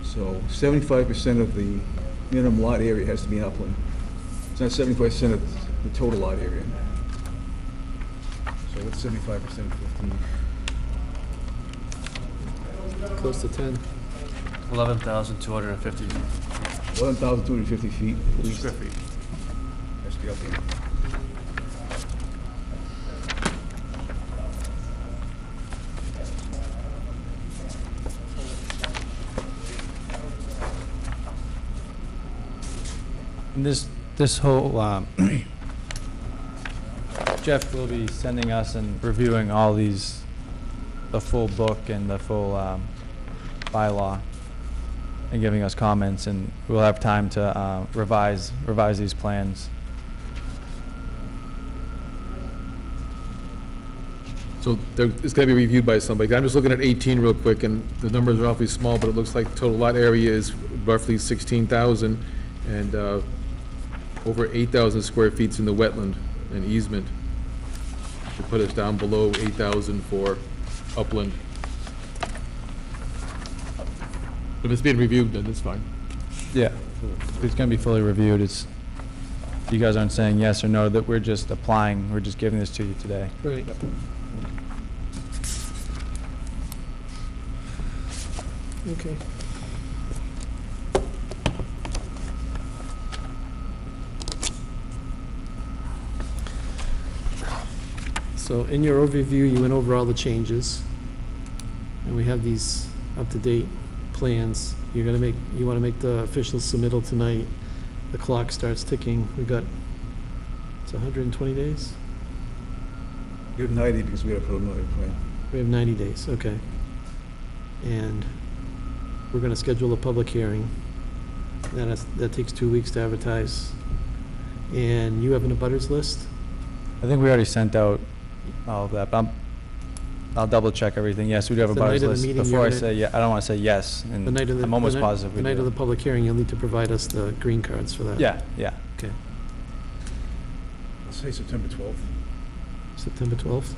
So 75% of the minimum lot area has to be upland. It's not 75% of the total lot area. So what's 75% of 15? Close to 10. 11,250 11,250 feet at least. square feet. Has to be upland. And this whole, Jeff will be sending us and reviewing all these, the full book and the full bylaw, and giving us comments, and we'll have time to revise these plans. So it's going to be reviewed by somebody. I'm just looking at 18 real quick, and the numbers are awfully small, but it looks like total lot area is roughly 16,000, and over 8,000 square feet's in the wetland and easement. To put us down below 8,000 for upland. If it's being reviewed, then it's fine. Yeah, it's gonna be fully reviewed. You guys aren't saying yes or no, that we're just applying, we're just giving this to you today. Right. Okay. So in your overview, you went over all the changes, and we have these up-to-date plans. You want to make the official submittal tonight. The clock starts ticking. It's 120 days? You have 90 because we had a preliminary plan. We have 90 days, okay. And we're going to schedule a public hearing. That takes 2 weeks to advertise. And you have an abutters list? I think we already sent out all of that, but I'll double check everything. Yes, we do have a The night butters of the list. meeting, Before you're I gonna- say, yeah, I don't want to say yes, The and night of the- I'm almost the night- positive we The night do. of the public hearing, you'll need to provide us the green cards for that. Yeah, yeah. Okay. Let's say September 12th. September 12th?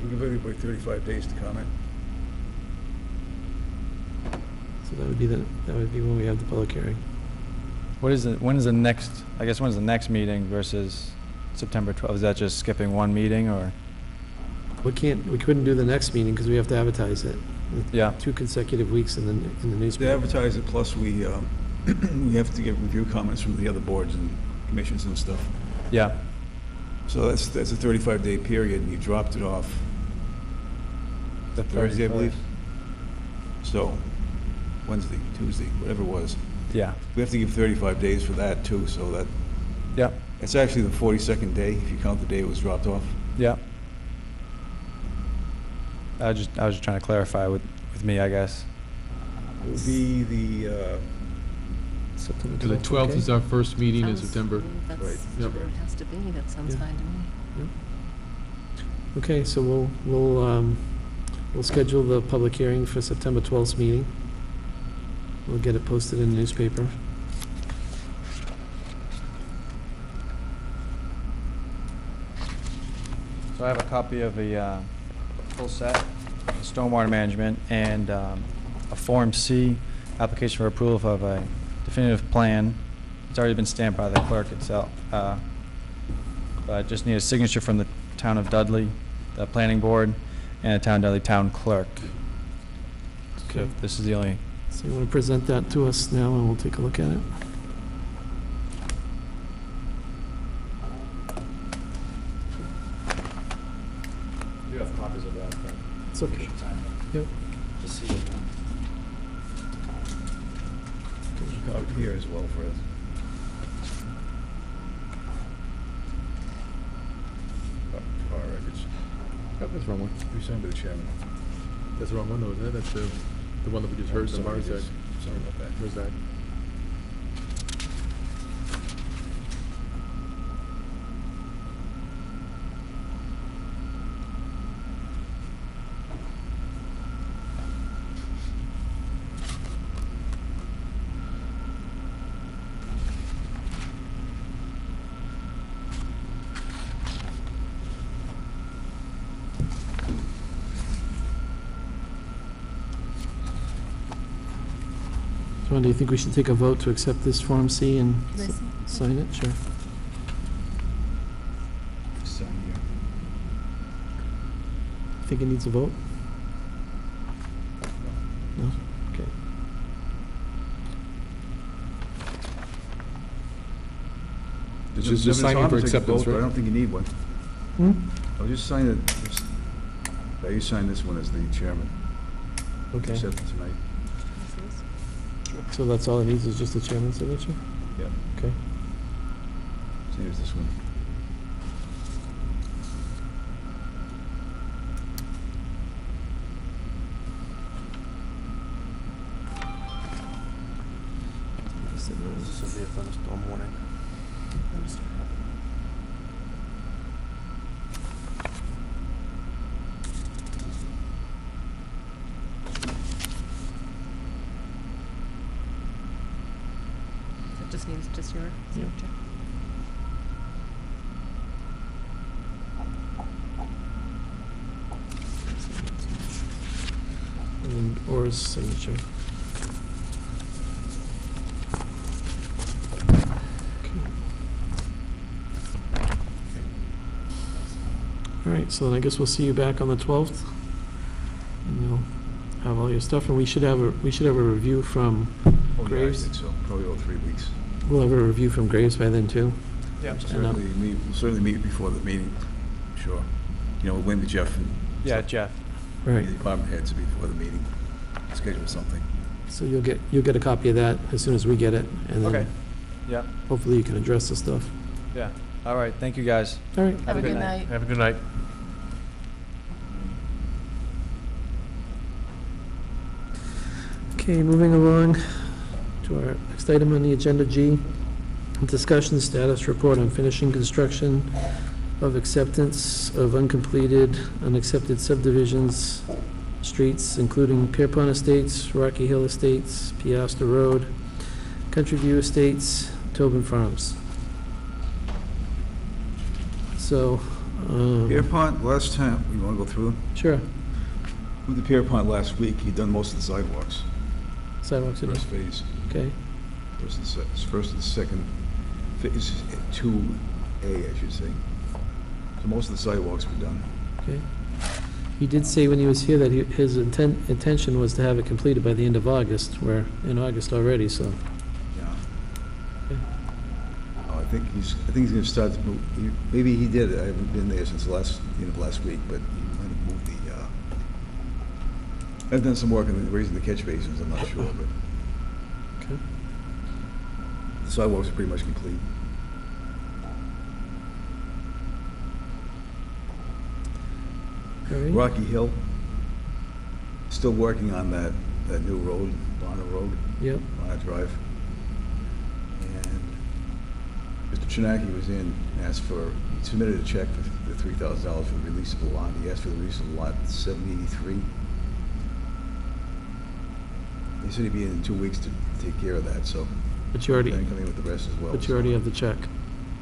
We'll give everybody 35 days to comment. So that would be when we have the public hearing. When is the next meeting versus September 12th? Is that just skipping one meeting, or? We couldn't do the next meeting because we have to advertise it. Yeah. 2 consecutive weeks in the To newspaper. advertise it, plus we have to get review comments from the other boards and commissions and stuff. Yeah, So that's a 35-day period, and you dropped it off the Thursday, I 31st. believe. So Wednesday, Tuesday, whatever it was. Yeah, We have to give 35 days for that, too, so yeah, it's actually the 42nd day, if you count the day it was dropped off. yeah. I was just trying to clarify with me, I guess. It would be the, September The 12th okay. is our first meeting in Sounds- September. That's Right. Yep. where it has to be. That sounds Yeah. fine to me. Okay, so we'll schedule the public hearing for September 12th meeting. We'll get it posted in the newspaper. So I have a copy of the full set, stormwater management, and a Form C, application for approval of a definitive plan. It's already been stamped by the clerk itself. But I just need a signature from the town of Dudley, the planning board, and the town of Dudley town clerk. So Okay. this is the only, So you want to present that to us now, and we'll take a look at it? you have copies of that, but It's okay. Yep. just see it. out here as well for us. Our records. Oh, that's the wrong one. We signed by the chairman. That's the wrong one, though, isn't it? That's the one that we just heard, the Mars said. Sorry about that. Where's that? John, do you think we should take a vote to accept this Form C and Can I see? sign it? Sure. Sign here. Think it needs a vote? No? Okay. It's just signing for acceptance, But I right? don't think you need one. Hmm? I'll just sign it. Yeah, you sign this one as the chairman. Okay, Accept it tonight. so that's all it needs is just the chairman's signature? Yeah. Okay. Same as this one. This will be a thunderstorm warning. It just needs just your signature. And Orr's signature. Okay. All right, so then I guess we'll see you back on the 12th. And you'll have all your stuff, and we should have a review from Oh, yeah, I Graves. think so. Probably about 3 weeks. We'll have a review from Graves by then, too. Yeah. And, We'll certainly meet before the meeting, sure. You know, we'll win with Jeff and Yeah, Jeff. Right, the department heads before the meeting. Schedule something. so you'll get a copy of that as soon as we get it, and Okay. then Yeah, hopefully you can address the stuff. yeah. All right, thank you, guys. All right. Have a good night. Have a good night. Okay, moving along to our next item on the agenda, G. Discussion status report on finishing construction of acceptance of unaccepted subdivisions, streets, including Pierpont Estates, Rocky Hill Estates, Piasta Road, Country View Estates, Tobin Farms. So, Pierpont, last time, you want to go through them? sure, With the Pierpont last week, he'd done most of the sidewalks, sidewalks it is, first phase. okay? First and second, phase 2A, I should say. So most of the sidewalks were done. Okay. He did say when he was here that his intention was to have it completed by the end of August. We're in August already, so. Yeah. Okay. Oh, I think he's gonna start to move, maybe he did, I haven't been there since the end of last week, but he might have moved I've done some work on raising the catch basins, I'm not sure, but Okay. the sidewalks are pretty much complete. All right. Rocky Hill, still working on that new road, Bonner Road, Yep. Bonner Drive. And Mr. Chinaki was in, and asked for, he submitted a check for the $3,000 for the release of the lot. He asked for the release of the lot 783. He said he'd be in 2 weeks to take care of that, so But you already, then come in with the rest as well. but you already have the check.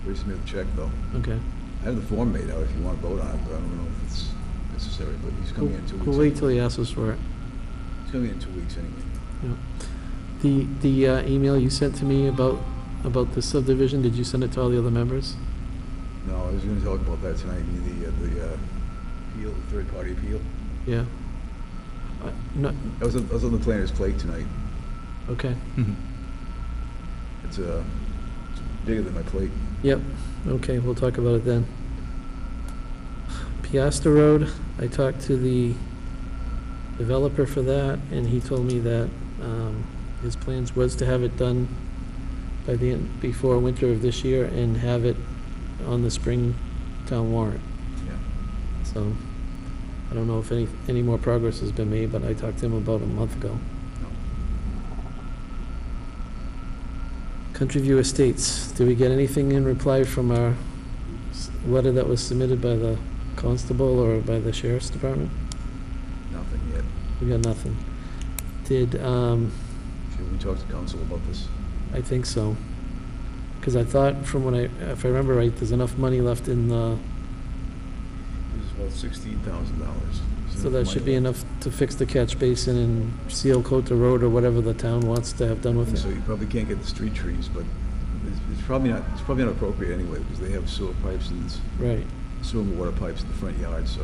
We submitted the check, though. Okay. I have the form made out if you want to vote on it, but I don't know if it's necessary, but he's coming in 2 weeks. We'll wait till he asks us for it. He's coming in 2 weeks anyway. Yep. The email you sent to me about the subdivision, did you send it to all the other members? No, I was gonna talk about that tonight, the appeal, the third-party appeal. Yeah. No, That was on the planner's plate tonight. okay. It's bigger than my plate. Yep, okay, we'll talk about it then. Piasta Road, I talked to the developer for that, and he told me that his plans was to have it done by the end, before winter of this year, and have it on the spring town warrant. Yeah. So, I don't know if any more progress has been made, but I talked to him about a month ago. No. Country View Estates, did we get anything in reply from our letter that was submitted by the constable or by the sheriff's department? Nothing yet. We got nothing. Did, Should we talk to council about this? I think so. Because I thought from if I remember right, there's enough money left in the, This is about $16,000, So that should be enough to fix the catch basin and seal coat the road or whatever the town wants to have done with So it. you probably can't get the street trees, but it's probably not appropriate anyway, because they have sewer pipes and Right. sewer and water pipes in the front yard, so.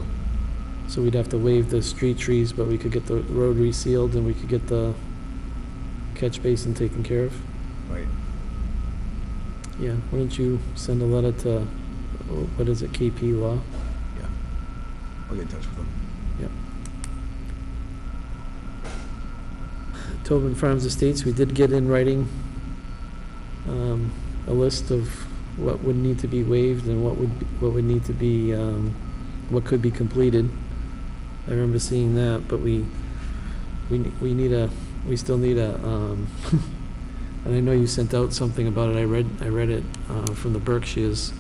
So we'd have to waive the street trees, but we could get the road resealed and we could get the catch basin taken care of. Right. Yeah, why don't you send a letter to, what is it, KP Law? Yeah. I'll get in touch with them. Yep. Tobin Farms Estates, we did get in writing a list of what would need to be waived and what would need to be, what could be completed. I remember seeing that, but we still need a, and I know you sent out something about it, I read it from the Berkshires.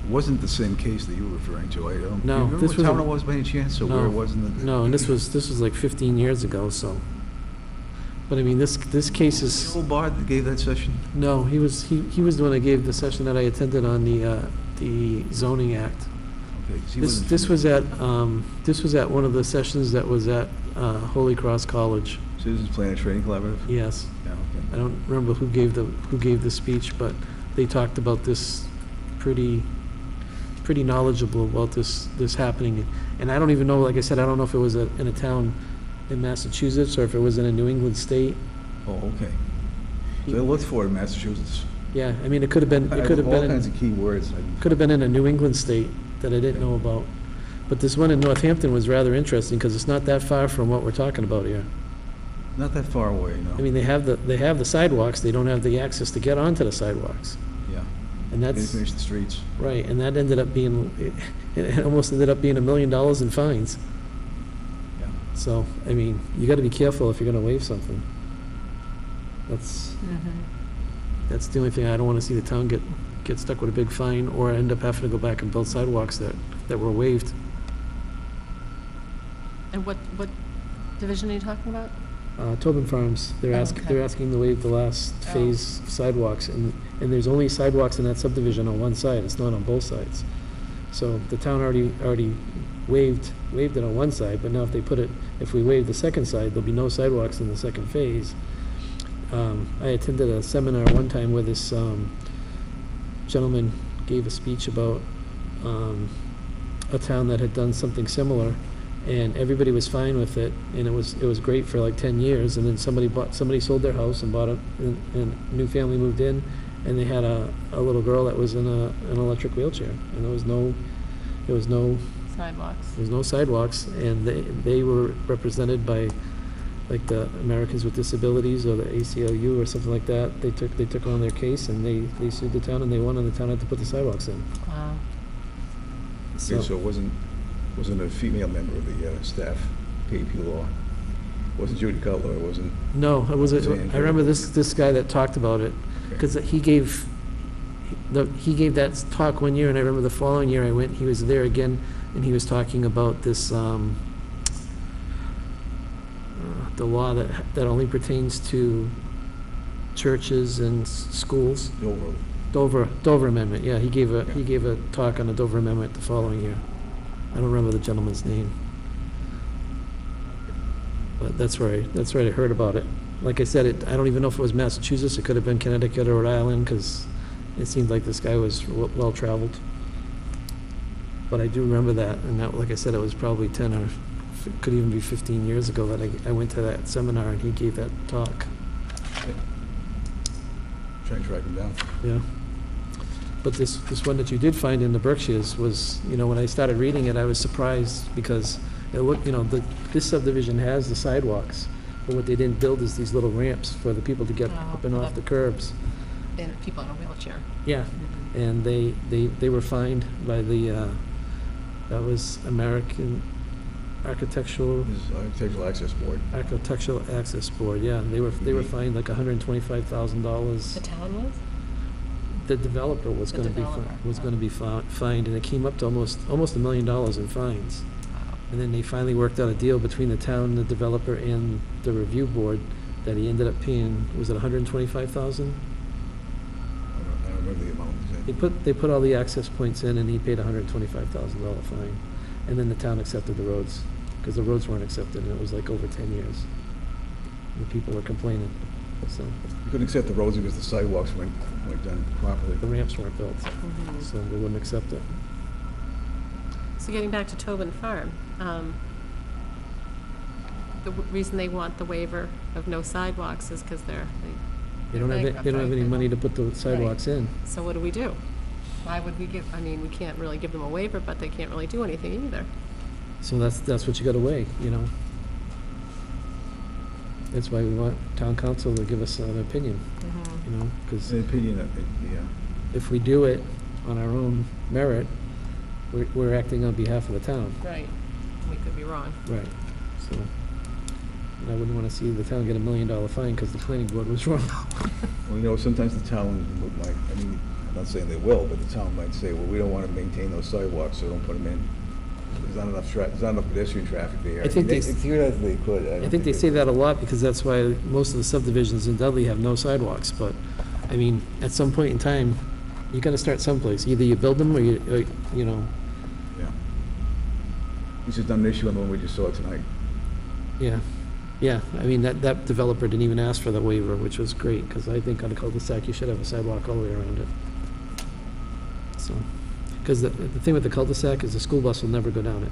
It wasn't the same case that you were referring to, I don't. No, Do you remember this what was town a- it was by any chance, or where No. it was in the? No, and this was like 15 years ago, so. But I mean, this case is, The old Bard that gave that session? no, he was the one that gave the session that I attended on the zoning act. Okay, 'cause he This, wasn't this from was at one of the sessions that was at Holy Cross College, the Citizens Plan Training Collaborative? yes. Yeah, okay. I don't remember who gave the speech, but they talked about this pretty knowledgeable about this happening. And I don't even know, like I said, I don't know if it was in a town in Massachusetts or if it was in a New England state. Oh, okay. So I looked for it in Massachusetts. Yeah, I mean, it could have been, I it could have all been, kinds in- of key words. could have been in a New England state that I didn't know about. But this one in Northampton was rather interesting because it's not that far from what we're talking about here. Not that far away, I no. mean, they have the sidewalks, they don't have the access to get onto the sidewalks. Yeah. And They didn't that's, finish the streets. right, and that ended up being, it almost ended up being $1 million in fines. Yeah. So, I mean, you gotta be careful if you're gonna waive something. That's the only thing, I don't wanna see the town get stuck with a big fine or end up having to go back and build sidewalks that were waived. And what division are you talking about? Tobin Farms, Oh, okay. they're asking to waive the last Oh. phase sidewalks, and there's only sidewalks in that subdivision on one side, it's not on both sides. So the town already waived it on one side, but now if we waive the second side, there'll be no sidewalks in the second phase. I attended a seminar one time where this gentleman gave a speech about a town that had done something similar, and everybody was fine with it, and it was great for like 10 years, and then somebody sold their house and bought it, and a new family moved in, and they had a little girl that was in an electric wheelchair, and there was no Sidewalks. sidewalks, and they were represented by like the Americans with Disabilities or the ACLU or something like that. They took on their case, and they sued the town, and they won, and the town had to put the sidewalks in. Wow. Okay, so it wasn't a female member of the staff, KP Law. It wasn't Judy Cutler, it wasn't. No, it was, Suzanne I remember this guy that talked about it, because he gave that talk one year, and I remember the following year I went, he was there again, and he was talking about this, the law that only pertains to churches and schools. Dover Amendment, yeah, he gave a talk on the Dover Amendment the following year. I don't remember the gentleman's name. But that's where I heard about it. Like I said, I don't even know if it was Massachusetts, it could have been Connecticut or Rhode Island, because it seemed like this guy was well-traveled. But I do remember that, and that, like I said, it was probably 10 or could even be 15 years ago that I went to that seminar and he gave that talk. Trying to track him down. Yeah. But this one that you did find in the Berkshires was, when I started reading it, I was surprised because it looked, this subdivision has the sidewalks, but what they didn't build is these little ramps for the people to get Oh, up and for off the- the curbs. And people in a wheelchair. Yeah, and they were fined by the, that was American Architectural This is Architectural Access Board. Access Board, yeah, they were fined like $125,000. The town was? The developer was The gonna be, developer, was oh. gonna be fined, and it came up to almost $1 million in fines. Wow. And then they finally worked out a deal between the town, the developer, and the review board that he ended up paying, was it $125,000? I don't remember the amount exactly. They put all the access points in, and he paid a $125,000 fine. And then the town accepted the roads, because the roads weren't accepted, and it was like over 10 years. And people were complaining, so You couldn't accept the roads because the sidewalks weren't done properly. the ramps weren't built, Mhm. so they wouldn't accept it. So getting back to Tobin Farm, the reason they want the waiver of no sidewalks is because They don't have, they don't have any money to put the sidewalks in. so what do we do? Why would we give, I mean, we can't really give them a waiver, but they can't really do anything either. So that's what you gotta weigh, you know? That's why we want town council to give us an opinion, you know? Because An opinion, yeah. if we do it on our own merit, we're acting on behalf of the town. Right. We could be wrong. Right, so, and I wouldn't wanna see the town get $1 million fine because the planning board was wrong. Well, you know, sometimes the town might, I mean, I'm not saying they will, but the town might say, well, we don't want to maintain those sidewalks, so don't put them in. There's not enough pedestrian traffic there. I think they- Theoretically, they could. I think they say that a lot because that's why most of the subdivisions in Dudley have no sidewalks, but, I mean, at some point in time, you gotta start someplace. Either you build them or you know, Yeah. This is not an issue on the one we just saw tonight. yeah. Yeah, I mean, that developer didn't even ask for the waiver, which was great, because I think on a cul-de-sac, you should have a sidewalk all the way around it. So, because the thing with the cul-de-sac is the school bus will never go down it.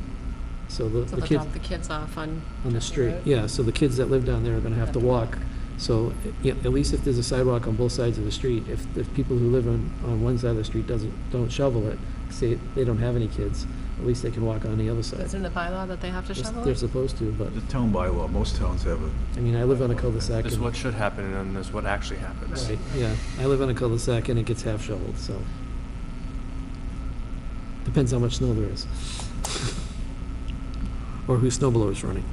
So So the they'll kids, drop the kids off on on the street, road? yeah, so the kids that live down there are gonna have to walk. So, yeah, at least if there's a sidewalk on both sides of the street, if people who live on one side of the street don't shovel it, say they don't have any kids, at least they can walk on the other side. Is it in the bylaw that they have to shovel They're it? supposed to, but, The town bylaw, most towns have a, I mean, I live on a cul-de-sac. This is and- what should happen, and this is what actually happens. Right, yeah, I live on a cul-de-sac and it gets half shoveled, so. Depends how much snow there is. Or whose snow blower is running.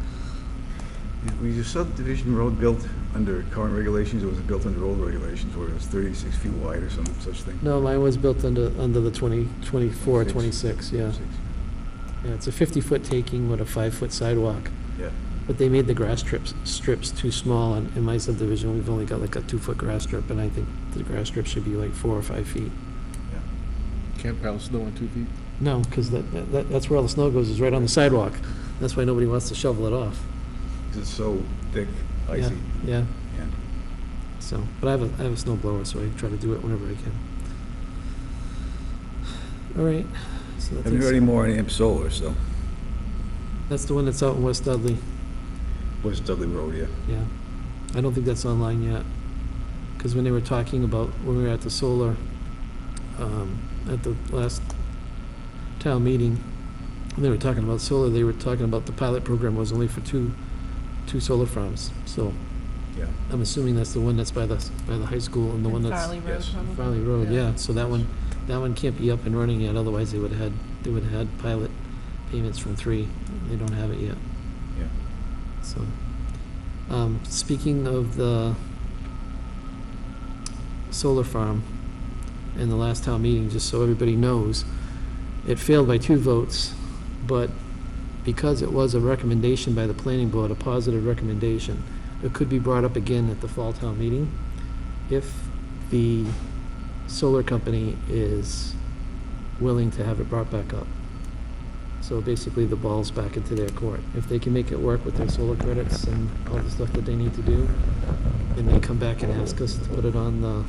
was your subdivision road built under current regulations, or was it built under old regulations, where it was 36 feet wide or some such thing? No, mine was built under the 24, 26, yeah. Yeah, it's a 50-foot taking with a 5-foot sidewalk, Yeah. but they made the grass strips too small. And in my subdivision, we've only got like a 2-foot grass strip, and I think the grass strip should be like 4 or 5 feet. Can't pile snow on 2 feet? No, because that's where all the snow goes, is right on the sidewalk. That's why nobody wants to shovel it off. 'Cause it's so thick, Yeah, icy. yeah. Yeah. So, but I have a snow blower, so I try to do it whenever I can. All right. So that Haven't takes- heard any more on Amp Solar, so, That's the one that's out in West Dudley. West Dudley Road, yeah. Yeah. I don't think that's online yet. Because when they were talking about, when we were at the solar, at the last town meeting, when they were talking about solar, they were talking about the pilot program was only for two solar farms. So Yeah. I'm assuming that's the one that's by the high school and the one that's. Farley Road, yes. probably? Farley Road, yeah, so that one can't be up and running yet, otherwise they would have had pilot payments from 3. They don't have it yet, Yeah. so. Speaking of the solar farm, in the last town meeting, just so everybody knows, it failed by 2 votes, but because it was a recommendation by the planning board, a positive recommendation, it could be brought up again at the fall town meeting if the solar company is willing to have it brought back up. So basically, the ball's back into their court. If they can make it work with their solar credits and all the stuff that they need to do, and they come back and ask us to put it on the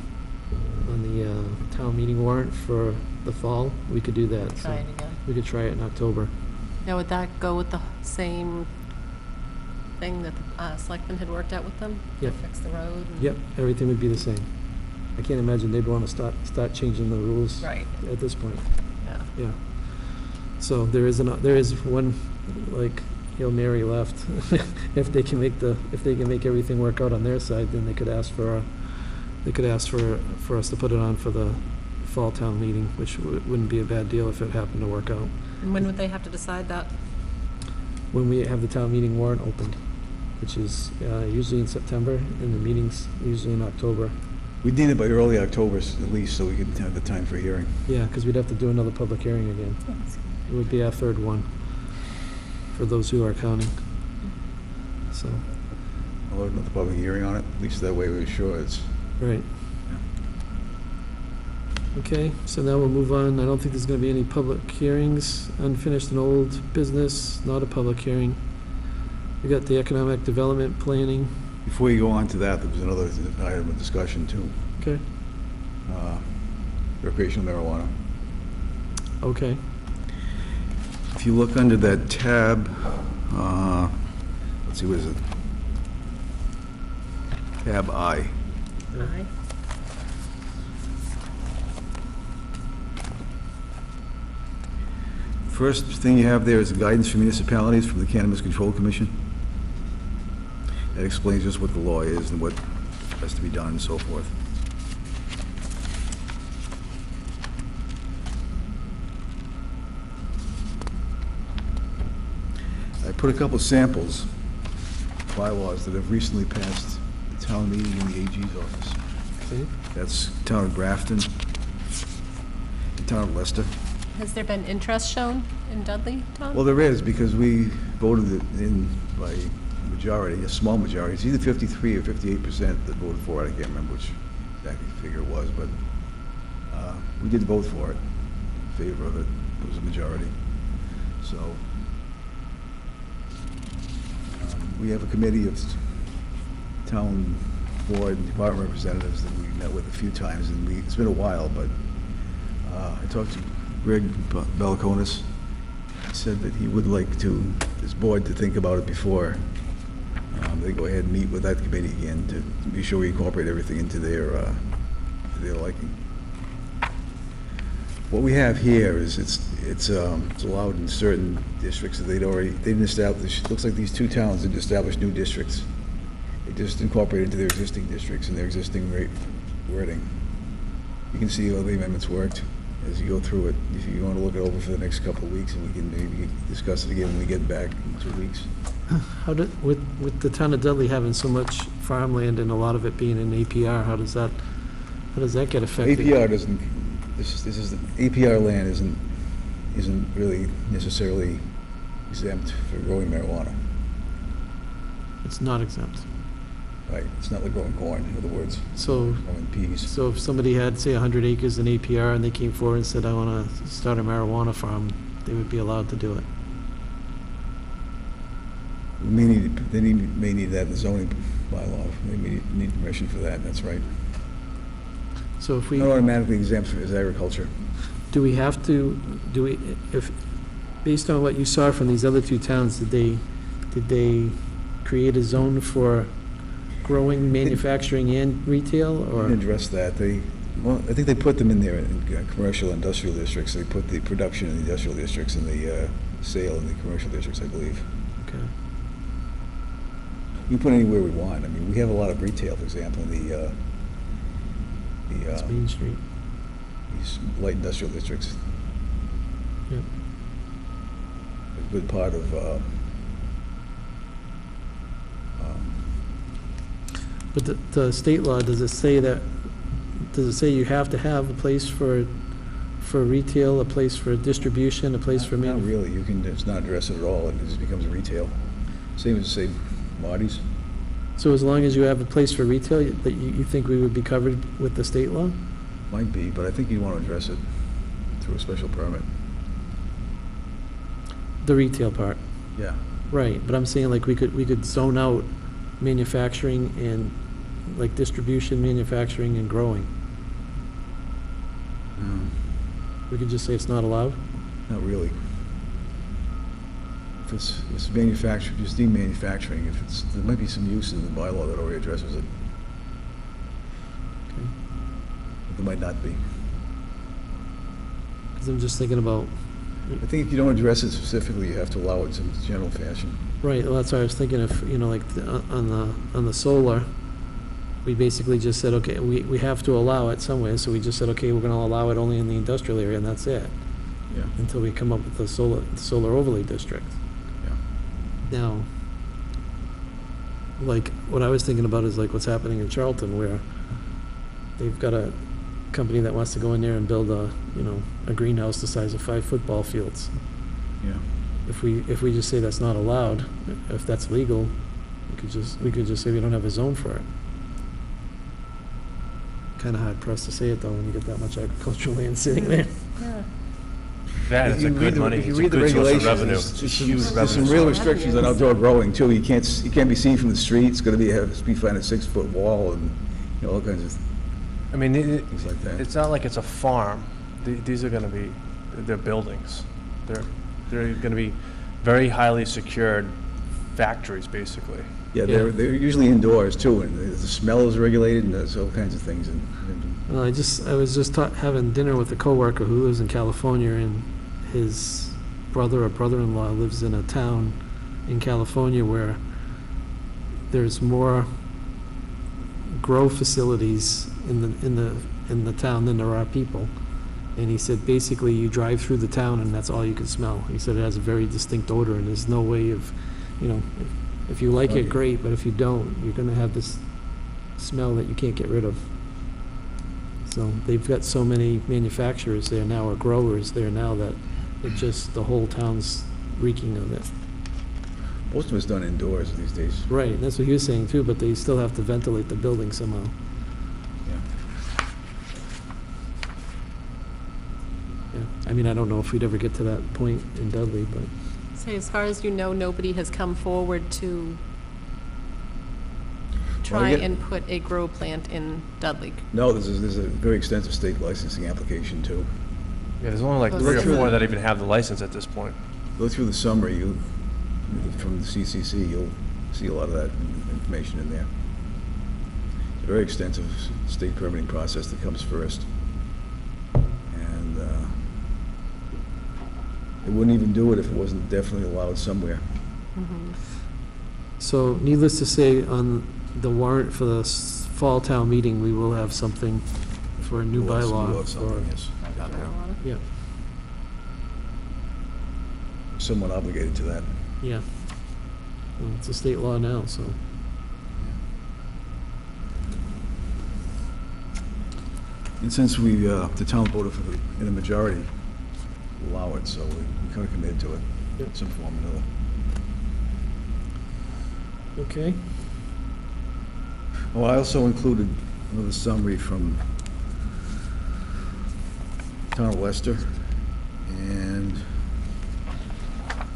town meeting warrant for the fall, we could do that. So Try it again. we could try it in October. Now, would that go with the same thing that the selectmen had worked out with them? to Yep. Fix the road? and- Yep, everything would be the same. I can't imagine they'd want to start changing the rules Right, at this point. yeah. Yeah. So there is one, like, Hail Mary left. If they can make everything work out on their side, then they could ask for us to put it on for the fall town meeting, which wouldn't be a bad deal if it happened to work out. And when would they have to decide that? When we have the town meeting warrant opened, which is usually in September, and the meeting's usually in October. We need it by early October at least, so we can have the time for hearing. Yeah, because we'd have to do another public hearing again. It would be our 3rd one, for those who are counting. So, I'll have another public hearing on it, at least that way we're sure it's, right. Okay, so now we'll move on. I don't think there's gonna be any public hearings. Unfinished and old business, not a public hearing. We got the economic development planning. Before you go on to that, there was another item of discussion too, Okay, recreational marijuana. okay. If you look under that tab, let's see, what is it? Tab I. Aye. First thing you have there is guidance for municipalities from the Cannabis Control Commission. That explains just what the law is and what has to be done and so forth. I put a couple samples, bylaws that have recently passed the town meeting in the AG's office. Okay. That's town of Grafton, the town of Leicester. Has there been interest shown in Dudley, Tom? Well, there is, because we voted it in by majority, a small majority. It's either 53 or 58% that voted for it. I can't remember which exactly figure it was, but we did vote for it, in favor of it. It was a majority. So we have a committee of town board and department representatives that we met with a few times, and it's been a while, but I talked to Greg Balakonis. He said that he would like this board to think about it before they go ahead and meet with that committee again to be sure we incorporate everything into their liking. What we have here is it's allowed in certain districts that they didn't establish. Looks like these two towns didn't establish new districts. They just incorporated into their existing districts and their existing wording. You can see how the amendments worked as you go through it. If you want to look it over for the next couple of weeks, and we can maybe discuss it again when we get back in 2 weeks. How did, with the town of Dudley having so much farmland and a lot of it being in APR, how does that get affected? APR doesn't, this is, APR land isn't really necessarily exempt for growing marijuana. It's not exempt. Right, it's not like growing corn, in other words, So, growing peas. so if somebody had, say, 100 acres in APR and they came forward and said, I want to start a marijuana farm, they would be allowed to do it. We may need that in the zoning bylaw. They may need permission for that, that's right. So if we, Not automatically exempt as agriculture. do we have to, if, based on what you saw from these other two towns, did they create a zone for growing, manufacturing, and retail, We or? can address that. I think they put them in there in commercial industrial districts. They put the production in the industrial districts and the sale in the commercial districts, I believe. Okay. We can put it anywhere we want. I mean, we have a lot of retail, for example, in That's Main Street. these light industrial districts. Yep. A good part of, But the state law, does it say you have to have a place for retail, a place for distribution, a place for not manufacturing? really. You can just not address it at all. It just becomes retail. Same as, say, Marty's. So as long as you have a place for retail, that you think we would be covered with the state law? Might be, but I think you'd want to address it through a special permit. The retail part, Yeah. right, but I'm saying like we could zone out manufacturing and like distribution, manufacturing and growing. We could just say it's not allowed? Not really. If it's manufacturing, just deemed manufacturing. There might be some use in the bylaw that already addresses it. Okay. But there might not be. Because I'm just thinking about, I think if you don't address it specifically, you have to allow it in some general fashion. right, well, that's why I was thinking if, like, on the solar, we basically just said, okay, we have to allow it somewhere, so we just said, okay, we're gonna allow it only in the industrial area, and that's it, Yeah. until we come up with the solar overlay district. Yeah. Now, like, what I was thinking about is like what's happening in Charlton, where they've got a company that wants to go in there and build a greenhouse the size of 5 football fields. Yeah. If we just say that's not allowed, if that's legal, we could just say we don't have a zone for it. kind of hard pressed to say it, though, when you get that much agricultural land sitting there. Yeah. That is a good money, If you it's a read the good source of regulations, revenue. there's some real restrictions on outdoor growing, too. You can't be seen from the street, it's gonna have to be behind a 6-foot wall, and, you know, all kinds of I mean, things like that. it's not like it's a farm. These are gonna be, they're buildings. They're gonna be very highly secured factories, basically. Yeah, they're usually indoors, too, and the smell is regulated, and there's all kinds of things, and Well, I was just having dinner with a coworker who lives in California, and his brother or brother-in-law lives in a town in California where there's more grow facilities in the town than there are people. And he said, basically, you drive through the town and that's all you can smell. He said it has a very distinct odor, and there's no way of, you know, if you like it, great, but if you don't, you're gonna have this smell that you can't get rid of. So they've got so many manufacturers there now, or growers there now, that it just, the whole town's reeking of it. most of it's done indoors these days. Right, that's what he was saying too, but they still have to ventilate the building somehow. Yeah, I mean, I don't know if we'd ever get to that point in Dudley, but, Say, as far as you know, nobody has come forward to try and put a grow plant in Dudley. No, there's a very extensive state licensing application, too. Yeah, there's only like 3 or 4 that even have the license at this point. Go through the summary, from the CCC, you'll see a lot of that information in there. It's a very extensive state permitting process that comes first. And they wouldn't even do it if it wasn't definitely allowed somewhere. so needless to say, on the warrant for the fall town meeting, we will have something for a new We'll have bylaw something, for, yes. Marijuana. yeah, Somewhat obligated to that. yeah. Well, it's a state law now, so. And since the town voted in a majority, allow it, so we kind of committed to it Yep. in some form or another. Okay. Well, I also included another summary from Town of Leicester, and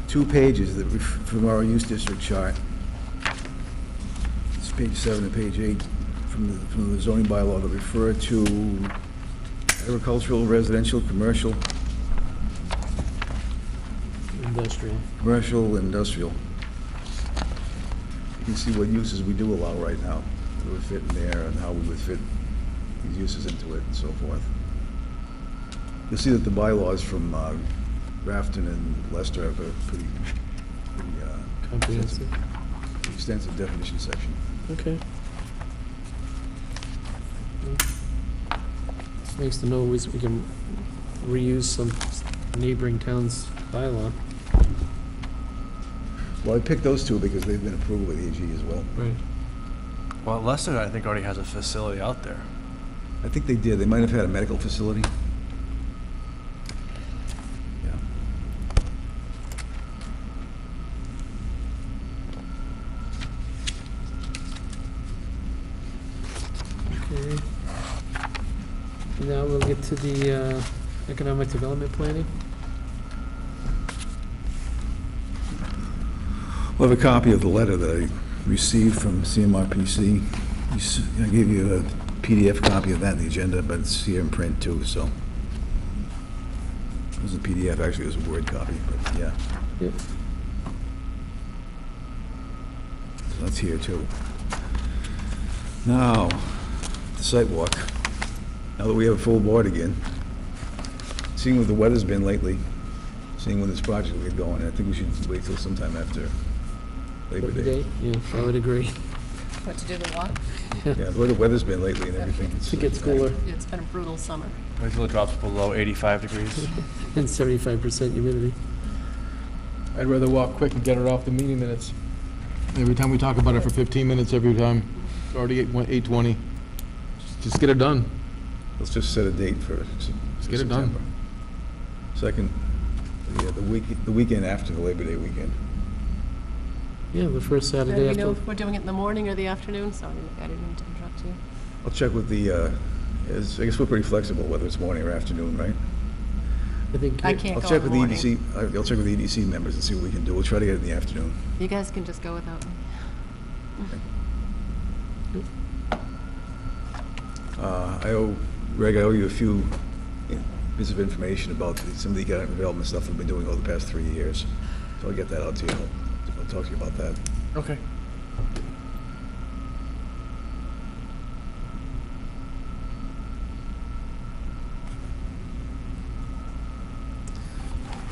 2 pages from our use district chart. It's page 7 and page 8 from the zoning bylaw that refer to agricultural, residential, commercial, industrial. You can see what uses we do allow right now that would fit in there, and how we would fit these uses into it, and so forth. You'll see that the bylaws from Grafton and Leicester have a pretty Comprehensive. extensive definition section. Okay. It's nice to know we can reuse some neighboring towns' bylaw. Well, I picked those 2 because they've been approved by the AG as well. Right. Well, Leicester, I think, already has a facility out there. I think they did. They might have had a medical facility. Yeah. Okay. Now we'll get to the economic development planning. We'll have a copy of the letter that I received from CMRPC. I gave you a PDF copy of that in the agenda, but it's here in print too, so. It wasn't a PDF, actually, it was a Word copy, but yeah. Yep. So that's here too. Now, the site walk. Now that we have a full board again, seeing what the weather's been lately, seeing when this project will get going, I think we should wait till sometime after Labor Day. Yeah, I would agree. What, to do the walk? Yeah, the way the weather's been lately and everything. It gets cooler It's been a brutal summer. Wait till it drops below 85 degrees. and 75% humidity. I'd rather walk quick and get it off the meeting minutes. Every time we talk about it for 15 minutes every time, it's already 8:20. Just get it done. Let's just set a date for get it done. September. Second, the weekend after the Labor Day weekend. Yeah, the first Do Saturday we after. know if we're doing it in the morning or the afternoon? Sorry, I didn't mean to interrupt you. I'll check with the I guess we're pretty flexible, whether it's morning or afternoon, right? I think, I can't I'll go check in with the the morning. EDC, I'll check with the EDC members and see what we can do. We'll try to get it in the afternoon. You guys can just go without me. Greg, I owe you a few bits of information about some of the economic development stuff we've been doing over the past 3 years. So I'll get that out to you. I'll talk to you about that. Okay.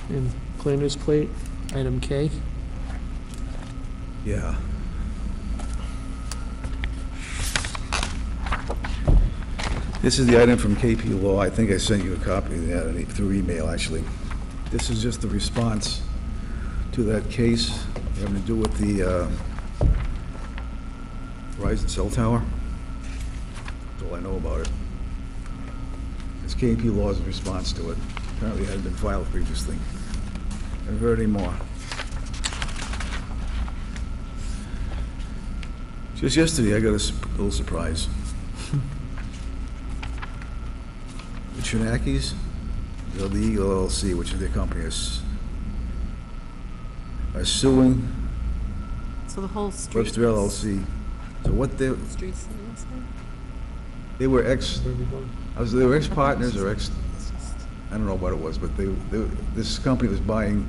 and planner's plate, item K. Yeah. This is the item from KP Law. I think I sent you a copy of that through email, actually. This is just the response to that case having to do with the Verizon cell tower. That's all I know about it. It's KP Law's response to it. Apparently it hadn't been filed previously. Haven't heard any more. Just yesterday, I got a little surprise. The Trinakis, the Eagle LLC, which is their company, are suing So the whole street. Webster LLC. So what Streets. they were they were ex-partners or I don't know what it was, but this company was buying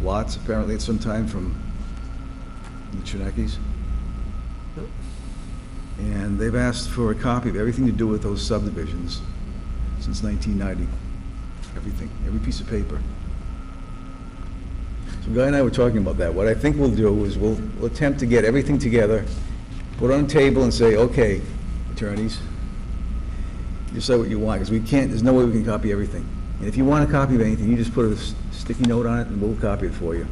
lots apparently at some time from the Trinakis. And they've asked for a copy of everything to do with those subdivisions since 1990. Everything, every piece of paper. So Guy and I were talking about that. What I think we'll do is we'll attempt to get everything together, put it on a table and say, okay, attorneys, decide what you want, because we can't, there's no way we can copy everything. And if you want a copy of anything, you just put a sticky note on it and we'll copy it for you.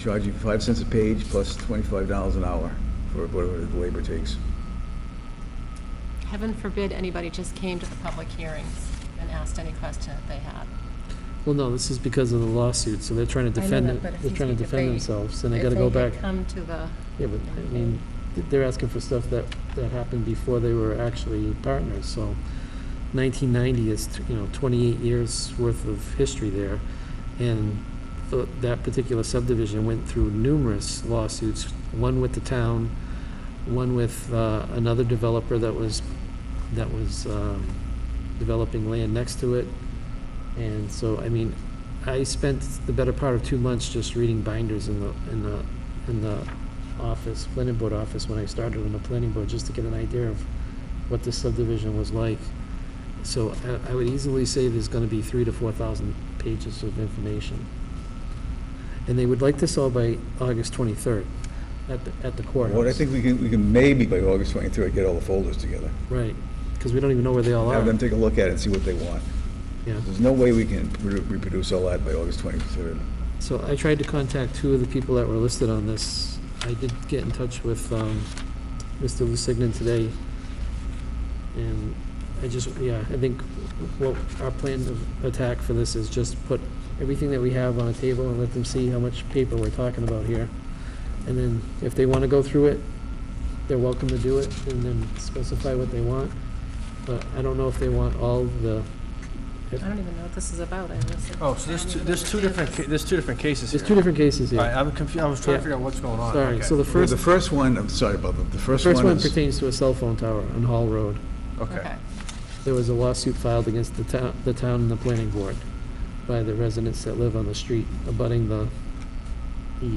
Charge you 5 cents a page plus $25 an hour for whatever the labor takes. Heaven forbid anybody just came to the public hearings and asked any question that they had. Well, no, this is because of the lawsuit, so they're trying to I know defend that, it, but if they're you trying to think if defend they- themselves, and they If gotta go had back. come to the, Yeah, but, I mean, they're asking for stuff that happened before they were actually partners, so 1990 is, 28 years worth of history there, and that particular subdivision went through numerous lawsuits, one with the town, one with another developer that was developing land next to it, and so, I mean, I spent the better part of 2 months just reading binders in the office, planning board office, when I started on the planning board, just to get an idea of what this subdivision was like. So I would easily say there's gonna be 3,000 to 4,000 pages of information. And they would like this all by August 23rd at the courthouse. Well, I think we can maybe by August 23rd get all the folders together. Right, because we don't even know where they all Have are. them take a look at it and see what they want. Yeah. There's no way we can reproduce all that by August 23rd. So I tried to contact 2 of the people that were listed on this. I did get in touch with Mr. Lusignan today, and I think what our plan of attack for this is just put everything that we have on a table and let them see how much paper we're talking about here. And then if they want to go through it, they're welcome to do it, and then specify what they want. But I don't know if they want all the, I don't even know what this is about. I honestly. Oh, so there's two different cases here. there's 2 different cases All right, here. I'm confused, I was trying Yeah. to figure out what's going on. Sorry, Okay. so the first one, I'm sorry about that, the first one one is... pertains to a cell phone tower on Hall Road. Okay. There was a lawsuit filed against the town and the planning board by the residents that live on the street abutting the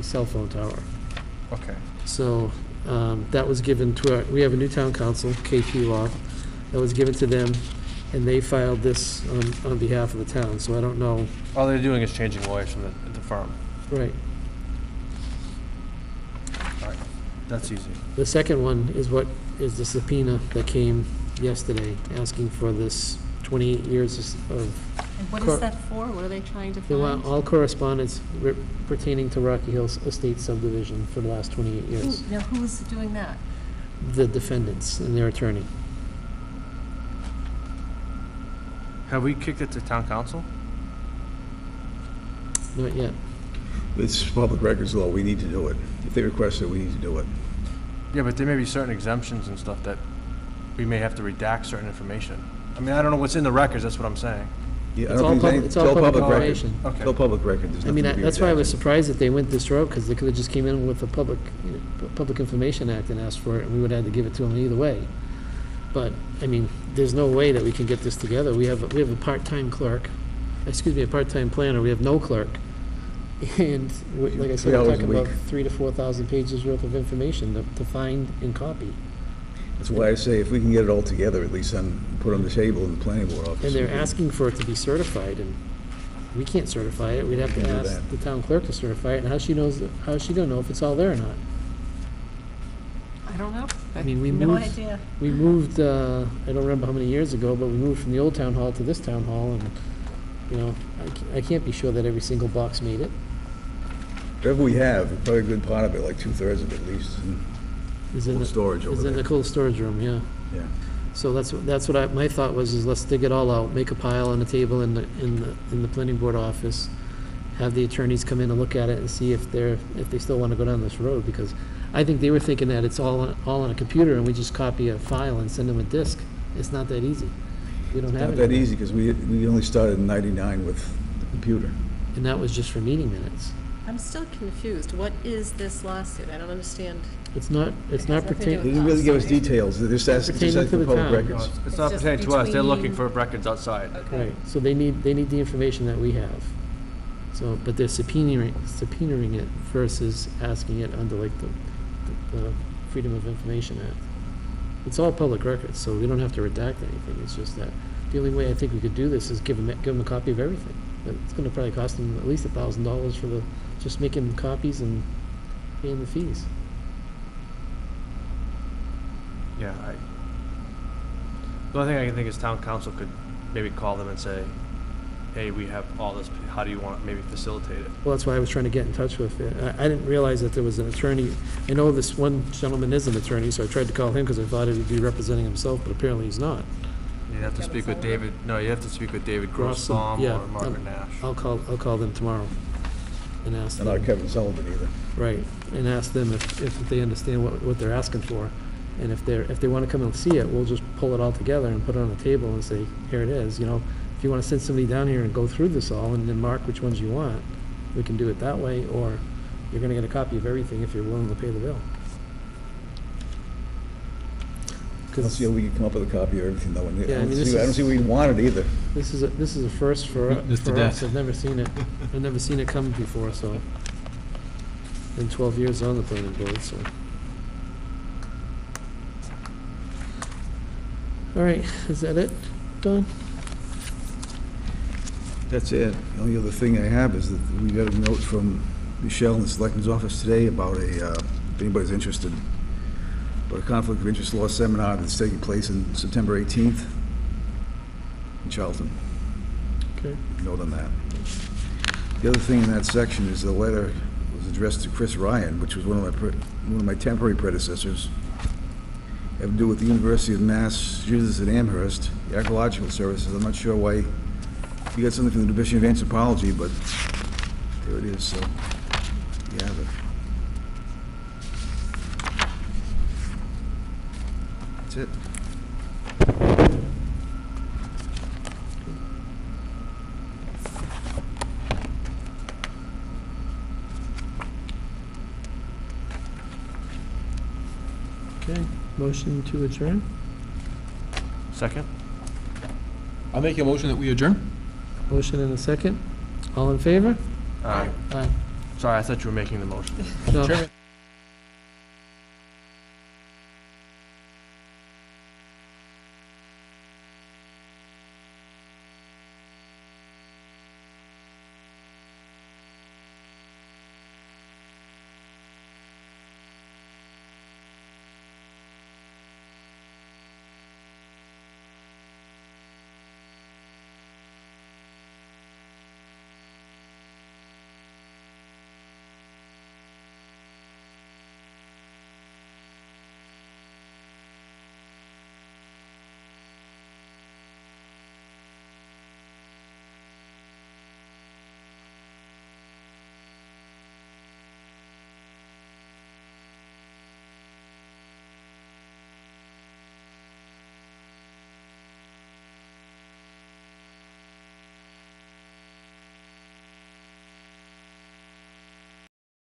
cell phone tower. Okay. So, that was given to we have a new town council, KP Law, that was given to them, and they filed this on behalf of the town, so I don't know. All they're doing is changing lawyers from the firm. Right. All right, that's easy. The second one is the subpoena that came yesterday, asking for this 28 years of, And what is that for? What are they trying to they want find? all correspondence pertaining to Rocky Hills Estate subdivision for the last 28 years. Now, who's doing that? The defendants and their attorney. Have we kicked it to town council? Not yet. It's public records law, we need to do it. If they request it, we need to do it. Yeah, but there may be certain exemptions and stuff that we may have to redact certain information. I mean, I don't know what's in the records, that's what I'm saying. Yeah, I It's don't all think public, any- it's all public record. information. Okay. It's all public record, there's I nothing mean, to be that's why I was redacted. surprised that they went this route, because they could have just came in with the Public Information Act and asked for it, and we would have had to give it to them either way. But, I mean, there's no way that we can get this together. We have a part-time clerk, a part-time planner, we have no clerk. And, like I said, 3 we're hours a talking about week. 3,000 to 4,000 pages worth of information to find and copy. That's why I say if we can get it all together, at least put on the table in the planning board office. And they're we can- asking for it to be certified, and we can't certify it. We'd have to We can do ask that. the town clerk to certify it, and how she gonna know if it's all there or not? I don't know. I mean, we No moved- idea. We moved, I don't remember how many years ago, but we moved from the old town hall to this town hall, and, you know, I can't be sure that every single box made it. Whatever we have, probably a good part of it, like 2/3 of it at least, Is in Cold the storage over Is in there. the cold storage room, yeah. yeah. So that's what my thought was, is let's dig it all out, make a pile on the table in the planning board office, have the attorneys come in and look at it and see if they still want to go down this road, because I think they were thinking that it's all on a computer and we just copy a file and send them a disk. It's not that easy. We don't have Not it. that easy, because we only started in '99 with the computer. And that was just for meeting minutes. I'm still confused. What is this lawsuit? I don't understand. It's not has nothing to do pertaining, They with didn't really give us Sorry. details, they're just asking Pertaining to for the public town. No, records. it's not just pertaining to us, they're looking between- for records outside. Okay. right, so they need the information that we have. So, but they're subpoenaing it versus asking it under like the Freedom of Information Act. It's all public records, so we don't have to redact anything. It's just that the only way I think we could do this is give them a copy of everything. But it's gonna probably cost them at least $1,000 for just making copies and paying the fees. Yeah, the only thing I can think is town council could maybe call them and say, hey, we have all this, how do you want to maybe facilitate it? Well, that's why I was trying to get in touch with it. I didn't realize that there was an attorney. I know this one gentleman is an attorney, so I tried to call him because I thought he'd be representing himself, but apparently he's not. You'd have to speak with David, no, you have to speak with David Grossman, Grossbaum yeah, or Margaret Nash. I'll call them tomorrow and ask And not them, Kevin Sullivan either. right, and ask them if they understand what they're asking for. And if they want to come and see it, we'll just pull it all together and put it on the table and say, here it is, you know. If you want to send somebody down here and go through this all and then mark which ones you want, we can do it that way, or you're going to get a copy of everything if you're willing to pay the bill. Let's see how we can come up with a copy of everything though. And Yeah, I mean, I don't see we want it either. This is a first for Mr. us. Death. I've never seen it. I've never seen it come before, so. Been 12 years on the planning board, so. All right, is that it, Don? That's it. The only other thing I have is that we got a note from Michelle in the Selectman's office today about if anybody's interested, about a conflict of interest law seminar that's taking place on September 18th in Charlton. Okay. Note on that. The other thing in that section is the letter was addressed to Chris Ryan, which was one of my temporary predecessors. Have to do with the University of Massachusetts at Amherst, the Archaeological Services. I'm not sure why you got something from the Division of Anthropology, but there it is, so you have it. That's it. Okay, motion to adjourn? Second? I'll make a motion that we adjourn. Motion and a second. All in favor? Aye. Aye. Sorry, I thought you were making the motion. No. Chairman,